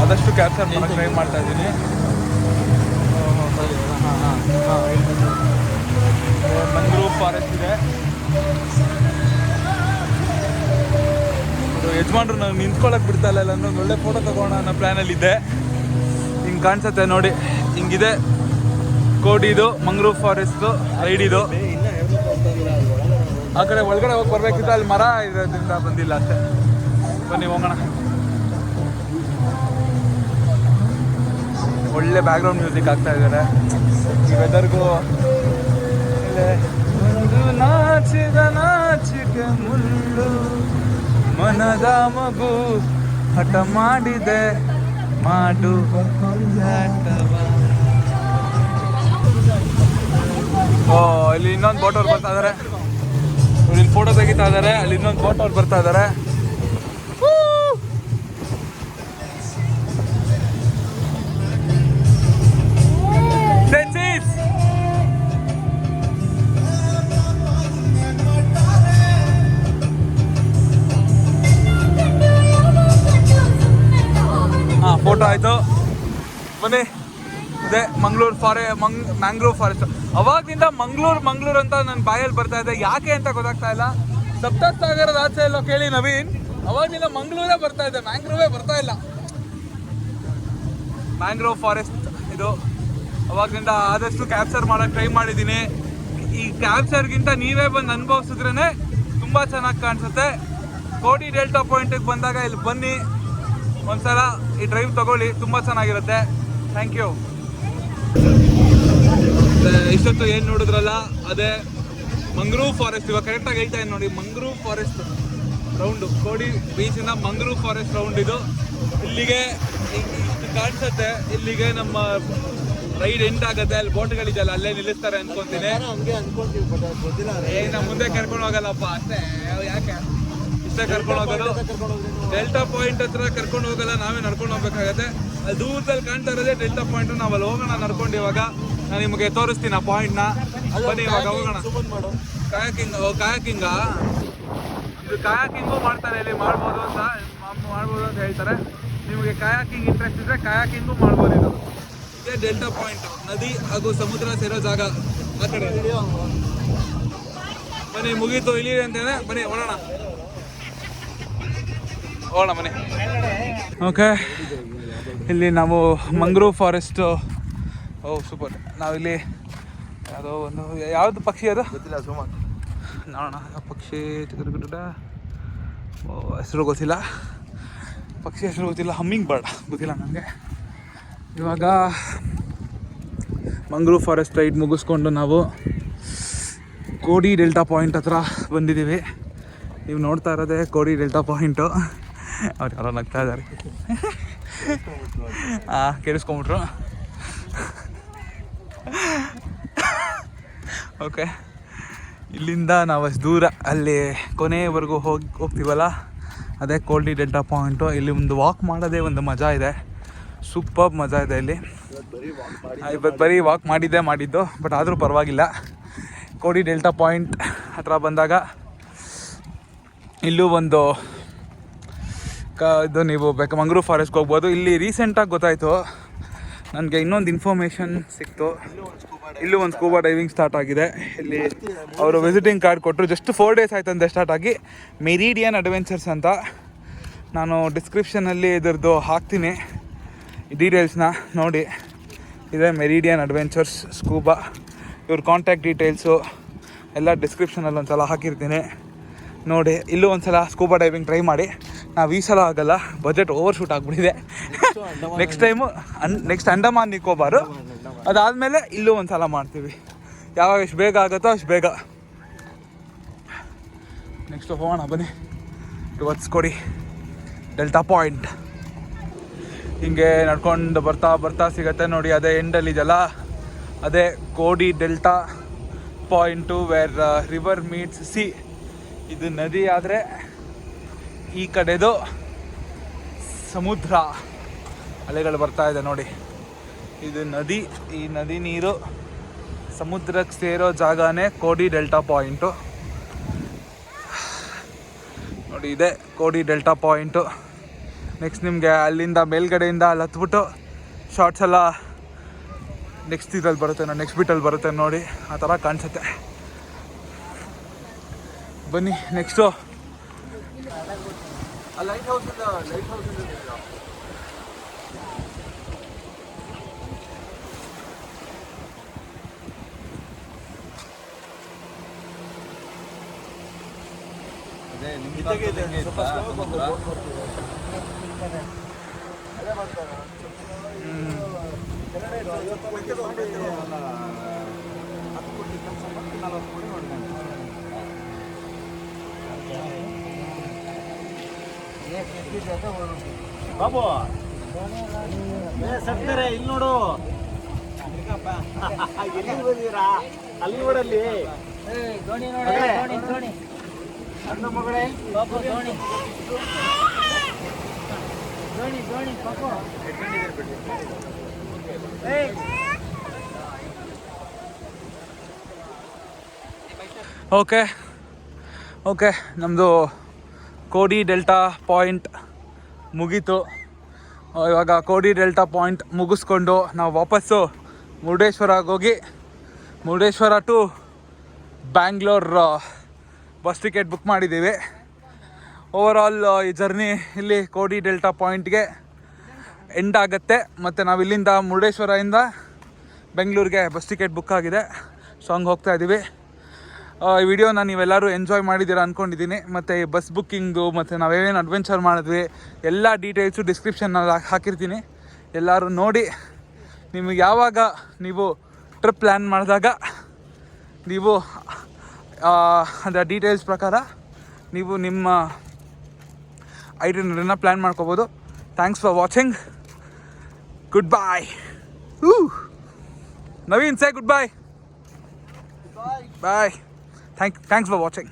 ಆದಷ್ಟು ಕ್ಯಾಪ್ಚರ್ ಮಾಡಕ್ಕೆ ಟ್ರೈ ಮಾಡ್ತಾ ಇದ್ದೀನಿ. ಮಂಗ್ರೂವ್ ಫಾರೆಸ್ಟ್ ಇದೆ. ಯಜಮಾನ್ರು ನಾವು ನಿಂತ್ಕೊಳ್ಳೋಕೆ ಬಿಡ್ತಾ ಇಲ್ಲ, ಒಂದು ಒಳ್ಳೆ ಫೋಟೋ ತಗೋಣ ಅನ್ನೋ ಪ್ಲ್ಯಾನಲ್ಲಿ ಇದ್ದೆ. ಹಿಂಗೆ ಕಾಣಿಸುತ್ತೆ ನೋಡಿ, ಹಿಂಗಿದೆ ಕೋಡಿದು ಮಂಗ್ರೂವ್ ಫಾರೆಸ್ಟು ರೈಡಿದು. ಆ ಕಡೆ ಒಳಗಡೆ ಹೋಗಿ ಬರ್ಬೇಕಿತ್ತು, ಅಲ್ಲಿ ಮರ ಇರೋದ್ರಿಂದ ಬಂದಿಲ್ಲ ಅಷ್ಟೇ. ಬನ್ನಿ ಹೋಗೋಣ. ಒಳ್ಳೆ ಬ್ಯಾಕ್ಗ್ರೌಂಡ್ ಮ್ಯೂಸಿಕ್ ಆಗ್ತಾ ಇದ್ದಾರೆ. ಈ ವೆದರ್ಗೂ ನಾಚಿದ ನಾಚಿಕೆ ಮುಳ್ಳು ಮನದ ಮಗು ಹಠ ಮಾಡಿದೆ ಮಾಡು. ಇಲ್ಲಿ ಇನ್ನೊಂದು ಬೋಟ್ ಅವ್ರು ಬರ್ತಾ ಇದಾರೆ. ಇಲ್ಲಿ ಫೋಟೋ ತೆಗಿತಾ ಇದಾರೆ. ಅಲ್ಲಿ ಇನ್ನೊಂದು ಬೋಟ್ ಅವ್ರು ಬರ್ತಾ ಇದಾರೆ. ಫೋಟೋ ಆಯ್ತು. ಬನ್ನಿ, ಇದೆ ಮಂಗ್ಳೂರು ಮ್ಯಾಂಗ್ರೋವ್ ಫಾರೆಸ್ಟ್. ಅವಾಗಿಂದ ಮಂಗ್ಳೂರು ಅಂತ ನನ್ನ ಬಾಯಲ್ಲಿ ಬರ್ತಾ ಇದೆ. ಯಾಕೆ ಅಂತ ಗೊತ್ತಾಗ್ತಾ ಇಲ್ಲ. ಸಪ್ತಸಾಗರದ ಆಚೆ ಎಲ್ಲೋ ಕೇಳಿ ನವೀನ್, ಅವಾಗಿಂದ ಮಂಗ್ಳೂರೇ ಬರ್ತಾ ಇದೆ, ಮ್ಯಾಂಗ್ರೋವೇ ಬರ್ತಾ ಇಲ್ಲ. ಮ್ಯಾಂಗ್ರೋವ್ ಫಾರೆಸ್ಟ್ ಇದು. ಅವಾಗಿಂದ ಆದಷ್ಟು ಕ್ಯಾಪ್ಚರ್ ಮಾಡೋಕ್ಕೆ ಟ್ರೈ ಮಾಡಿದ್ದೀನಿ. ಈ ಕ್ಯಾಪ್ಚರ್ಗಿಂತ ನೀವೇ ಬಂದು ಅನುಭವಿಸಿದ್ರೇ ತುಂಬ ಚೆನ್ನಾಗಿ ಕಾಣಿಸುತ್ತೆ. ಕೋಡಿ ಡೆಲ್ಟಾ ಪಾಯಿಂಟಿಗೆ ಬಂದಾಗ ಇಲ್ಲಿ ಬನ್ನಿ, ಒಂದ್ಸಲ ಈ ಡ್ರೈವ್ ತಗೊಳ್ಳಿ, ತುಂಬ ಚೆನ್ನಾಗಿರುತ್ತೆ. Thank you. ಇಷ್ಟೊತ್ತು ಏನು ನೋಡಿದ್ರಲ್ಲ ಅದೇ ಮಂಗ್ರೂವ್ ಫಾರೆಸ್ಟ್. ಇವಾಗ ಕರೆಕ್ಟಾಗಿ ಹೇಳ್ತಾ ಇದ್ದೀನಿ ನೋಡಿ, ಮಂಗ್ರೂವ್ ಫಾರೆಸ್ಟ್ ರೌಂಡು, ಕೋಡಿ ಬೀಚಿಂದ ಮಂಗ್ರೂವ್ ಫಾರೆಸ್ಟ್ ರೌಂಡ್ ಇದು. ಇಲ್ಲಿಗೆ ಇಷ್ಟು ಕಾಣಿಸುತ್ತೆ. ಇಲ್ಲಿಗೆ ನಮ್ಮ ರೈಡ್ ಎಂಡ್ ಆಗುತ್ತೆ. ಅಲ್ಲಿ ಬೋಟ್ಗಳಿದೆಯಲ್ಲ ಅಲ್ಲೇ ನಿಲ್ಲಿಸ್ತಾರೆ ಅನ್ಕೊಂತೀನಿ. ನಮ್ಮ ಮುಂದೆ ಕರ್ಕೊಂಡು ಹೋಗಲ್ಲಪ್ಪ ಅಷ್ಟೇ. ಯಾಕೆ ಇಷ್ಟೇ ಕರ್ಕೊಂಡು ಹೋಗೋದು? ಡೆಲ್ಟಾ ಪಾಯಿಂಟ್ ಹತ್ರ ಕರ್ಕೊಂಡು ಹೋಗಲ್ಲ, ನಾವೇ ನಡ್ಕೊಂಡು ಹೋಗ್ಬೇಕಾಗತ್ತೆ. ಅಲ್ಲಿ ದೂರದಲ್ಲಿ ಕಾಣ್ತಾ ಇರೋದೇ ಡೆಲ್ಟಾ ಪಾಯಿಂಟ್. ನಾವು ಅಲ್ಲಿ ಹೋಗೋಣ ನಡ್ಕೊಂಡು. ಇವಾಗ ನಾನು ನಿಮಗೆ ತೋರಿಸ್ತೀನಿ ಆ ಪಾಯಿಂಟ್ನ. ಬನ್ನಿ ಇವಾಗ ಹೋಗೋಣ. ಕಾಯಾಕಿಂಗು ಇದು ಕಾಯಾಕಿಂಗು ಮಾಡ್ತಾರೆ, ಇಲ್ಲಿ ಮಾಡ್ಬೋದು ಅಂತ ಹೇಳ್ತಾರೆ. ನಿಮಗೆ ಕಾಯಾಕಿಂಗ್ ಇಂಟ್ರೆಸ್ಟ್ ಇದ್ರೆ ಕಾಯಾಕಿಂಗು ಮಾಡ್ಬೋದು. ಇದು ಇದೇ ಡೆಲ್ಟಾ ಪಾಯಿಂಟ್, ನದಿ ಹಾಗೂ ಸಮುದ್ರ ಸೇರೋ ಜಾಗ. ಆ ಕಡೆ ಬನ್ನಿ ಮುಗೀತು ಇಲ್ಲಿ ಅಂತೇನೆ ಬನ್ನಿ ಹೋಗೋಣ ಹೋಗೋಣ ಬನ್ನಿ. ಓಕೆ, ಇಲ್ಲಿ ನಾವು ಮಂಗ್ರೂವ್ ಫಾರೆಸ್ಟ್. ಓ ಸೂಪರ್. ನಾವಿಲ್ಲಿ ಯಾವುದೋ ಒಂದು ಯಾವುದು ಪಕ್ಷಿ ಅದು ಗೊತ್ತಿಲ್ಲ ಸುಮಾರು. ನೋಡೋಣ ಪಕ್ಷಿ ಹೆಸರು ಗೊತ್ತಿಲ್ಲ, ಪಕ್ಷಿ ಹೆಸರು ಗೊತ್ತಿಲ್ಲ. ಹಮ್ಮಿಂಗ್ ಬರ್ಡ್ ಗೊತ್ತಿಲ್ಲ ನನಗೆ. ಇವಾಗ ಮಂಗ್ರೂವ್ ಫಾರೆಸ್ಟ್ ರೈಡ್ ಮುಗಿಸ್ಕೊಂಡು ನಾವು ಕೋಡಿ ಡೆಲ್ಟಾ ಪಾಯಿಂಟ್ ಹತ್ರ ಬಂದಿದ್ದೀವಿ. ನೀವು ನೋಡ್ತಾ ಇರೋದೇ ಕೋಡಿ ಡೆಲ್ಟಾ ಪಾಯಿಂಟು. ಅವ್ರು ಯಾರೋ ನಗ್ತಾ ಇದ್ದಾರೆ. ಕೇಳಿಸ್ಕೊಂಬಿಟ್ರು. ಓಕೆ, ಇಲ್ಲಿಂದ ನಾವು ಅಷ್ಟು ದೂರ ಅಲ್ಲಿ ಕೊನೆಯವರೆಗೂ ಹೋಗ್ತೀವಲ್ಲ, ಅದೇ ಕೋಡಿ ಡೆಲ್ಟಾ ಪಾಯಿಂಟು. ಇಲ್ಲಿ ಒಂದು ವಾಕ್ ಮಾಡೋದೇ ಒಂದು ಮಜಾ ಇದೆ, ಸೂಪರ್ ಮಜಾ ಇದೆ ಇಲ್ಲಿ. ಇವತ್ತು ಬರೀ ವಾಕ್ ಮಾಡಿದ್ದು, ಬಟ್ ಆದರೂ ಪರವಾಗಿಲ್ಲ. ಕೋಡಿ ಡೆಲ್ಟಾ ಪಾಯಿಂಟ್ ಹತ್ರ ಬಂದಾಗ ಇಲ್ಲೂ ಒಂದು ಇದು ನೀವು ಮಂಗ್ರೂವ್ ಫಾರೆಸ್ಟ್ಗೆ ಹೋಗ್ಬೋದು. ಇಲ್ಲಿ ರೀಸೆಂಟಾಗಿ ಗೊತ್ತಾಯಿತು ನನಗೆ, ಇನ್ನೊಂದು ಇನ್ಫಾರ್ಮೇಷನ್ ಸಿಕ್ತು. ಇಲ್ಲೂ ಒಂದು ಸ್ಕೂಬಾ ಡೈವಿಂಗ್ ಸ್ಟಾರ್ಟ್ ಆಗಿದೆ. ಇಲ್ಲಿ ಅವರು ವಿಸಿಟಿಂಗ್ ಕಾರ್ಡ್ ಕೊಟ್ಟರು. ಜಸ್ಟ್ 4 days ಆಯ್ತಂತೆ ಸ್ಟಾರ್ಟ್ ಆಗಿ. ಮೆರಿಡಿಯನ್ ಅಡ್ವೆಂಚರ್ಸ್ ಅಂತ. ನಾನು ಡಿಸ್ಕ್ರಿಪ್ಷನಲ್ಲಿ ಇದರದ್ದು ಹಾಕ್ತೀನಿ ಡೀಟೇಲ್ಸ್ನ, ನೋಡಿ. ಇದೆ ಮೆರಿಡಿಯನ್ ಅಡ್ವೆಂಚರ್ಸ್ ಸ್ಕೂಬಾ. ಇವ್ರ ಕಾಂಟ್ಯಾಕ್ಟ್ ಡೀಟೇಲ್ಸು ಎಲ್ಲ ಡಿಸ್ಕ್ರಿಪ್ಷನಲ್ಲಿ ಒಂದು ಸಲ ಹಾಕಿರ್ತೀನಿ, ನೋಡಿ. ಇಲ್ಲೂ ಒಂದು ಸಲ ಸ್ಕೂಬಾ ಡೈವಿಂಗ್ ಟ್ರೈ ಮಾಡಿ. ನಾವು ಈ ಸಲ ಆಗಲ್ಲ, ಬಜೆಟ್ ಓವರ್ ಶೂಟ್ ಆಗಿಬಿಟ್ಟಿದೆ. ನೆಕ್ಸ್ಟ್ ಅಂಡಮಾನ್ ನಿಕೋಬಾರು, ಅದಾದಮೇಲೆ ಇಲ್ಲೂ ಒಂದು ಸಲ ಮಾಡ್ತೀವಿ. ಯಾವಾಗ ಎಷ್ಟು ಬೇಗ ಆಗುತ್ತೋ ಅಷ್ಟು ಬೇಗ. ನೆಕ್ಸ್ಟ್ ಹೋಗೋಣ ಬನ್ನಿ ಟುವರ್ಡ್ಸ್ ಕೋಡಿ ಡೆಲ್ಟಾ ಪಾಯಿಂಟ್. ಹಿಂಗೆ ನಡ್ಕೊಂಡು ಬರ್ತಾ ಸಿಗತ್ತೆ ನೋಡಿ. ಅದೇ ಎಂಡಲ್ಲಿ ಇದೆಯಲ್ಲ, ಅದೇ Kodi delta point, where river meets sea. ಇದು ನದಿ ಆದರೆ ಈ ಕಡೆದು ಸಮುದ್ರ, ಅಲೆಗಳು ಬರ್ತಾ ಇದೆ ನೋಡಿ. ಇದು ನದಿ, ಈ ನದಿ ನೀರು ಸಮುದ್ರಕ್ಕೆ ಸೇರೋ ಜಾಗನೇ ಕೋಡಿ ಡೆಲ್ಟಾ ಪಾಯಿಂಟು ನೋಡಿ. ಇದೆ ಕೋಡಿ ಡೆಲ್ಟಾ ಪಾಯಿಂಟು. ನೆಕ್ಸ್ಟ್ ನಿಮಗೆ ಅಲ್ಲಿಂದ ಮೇಲ್ಗಡೆಯಿಂದ ಅಲ್ಲಿ ಹತ್ಬಿಟ್ಟು ಶಾರ್ಟ್ಸ್ ಎಲ್ಲ ನೆಕ್ಸ್ಟ್ ಇದ್ರಲ್ಲಿ ಬರುತ್ತೆ, ನೆಕ್ಸ್ಟ್ ಬಿಟ್ಟಲ್ಲಿ ಬರುತ್ತೆ ನೋಡಿ. ಆ ಥರ ಕಾಣಿಸುತ್ತೆ. ಬನ್ನಿ ನೆಕ್ಸ್ಟು ಲೈಟ್ ಹೌಸ್ ಬಾಬು ಸತ್ತಾರೆ ಇಲ್ಲಿ ನೋಡು. ಎಲ್ಲಿ ಬಂದಿರಾ? ಅಲ್ಲಿ ನೋಡಲ್ಲಿ ನನ್ನ ಮಗಳೇ. ಓಕೆ, ನಮ್ಮದು ಕೋಡಿ ಡೆಲ್ಟಾ ಪಾಯಿಂಟ್ ಮುಗೀತು. ಇವಾಗ ಕೋಡಿ ಡೆಲ್ಟಾ ಪಾಯಿಂಟ್ ಮುಗಿಸ್ಕೊಂಡು ನಾವು ವಾಪಸ್ಸು ಮುರುಡೇಶ್ವರಕ್ಕೆ ಹೋಗಿ Murudeshwar to Bangalore bus ticket book ಮಾಡಿದ್ದೀವಿ. ಓವರಾಲ್ ಈ ಜರ್ನಿ ಇಲ್ಲಿ ಕೋಡಿ ಡೆಲ್ಟಾ ಪಾಯಿಂಟ್ಗೆ ಎಂಡ್ ಆಗುತ್ತೆ. ಮತ್ತು ನಾವು ಇಲ್ಲಿಂದ ಮುರುಡೇಶ್ವರದಿಂದ ಬೆಂಗಳೂರಿಗೆ ಬಸ್ ಟಿಕೆಟ್ ಬುಕ್ ಆಗಿದೆ. ಸೊ ಹಂಗೆ ಹೋಗ್ತಾ ಇದ್ದೀವಿ. ಈ ವಿಡಿಯೋನ ನೀವೆಲ್ಲರೂ ಎಂಜಾಯ್ ಮಾಡಿದ್ದೀರಾ ಅಂದ್ಕೊಂಡಿದ್ದೀನಿ. ಮತ್ತು ಈ ಬಸ್ ಬುಕ್ಕಿಂಗು ಮತ್ತು ನಾವೇನೇನು ಅಡ್ವೆಂಚರ್ ಮಾಡಿದ್ವಿ ಎಲ್ಲ ಡೀಟೇಲ್ಸು ಡಿಸ್ಕ್ರಿಪ್ಷನ್ನಲ್ಲಿ ಹಾಕಿರ್ತೀನಿ. ಎಲ್ಲರೂ ನೋಡಿ. ನಿಮಗೆ ಯಾವಾಗ ನೀವು ಟ್ರಿಪ್ ಪ್ಲ್ಯಾನ್ ಮಾಡಿದಾಗ ನೀವು ಅದರ ಡೀಟೇಲ್ಸ್ ಪ್ರಕಾರ ನೀವು ನಿಮ್ಮ ಐಟಿನರಿನ ಪ್ಲ್ಯಾನ್ ಮಾಡ್ಕೋಬೋದು. Thanks for watching. Good bye. Naveen, say good bye. Bye. Thanks for watching.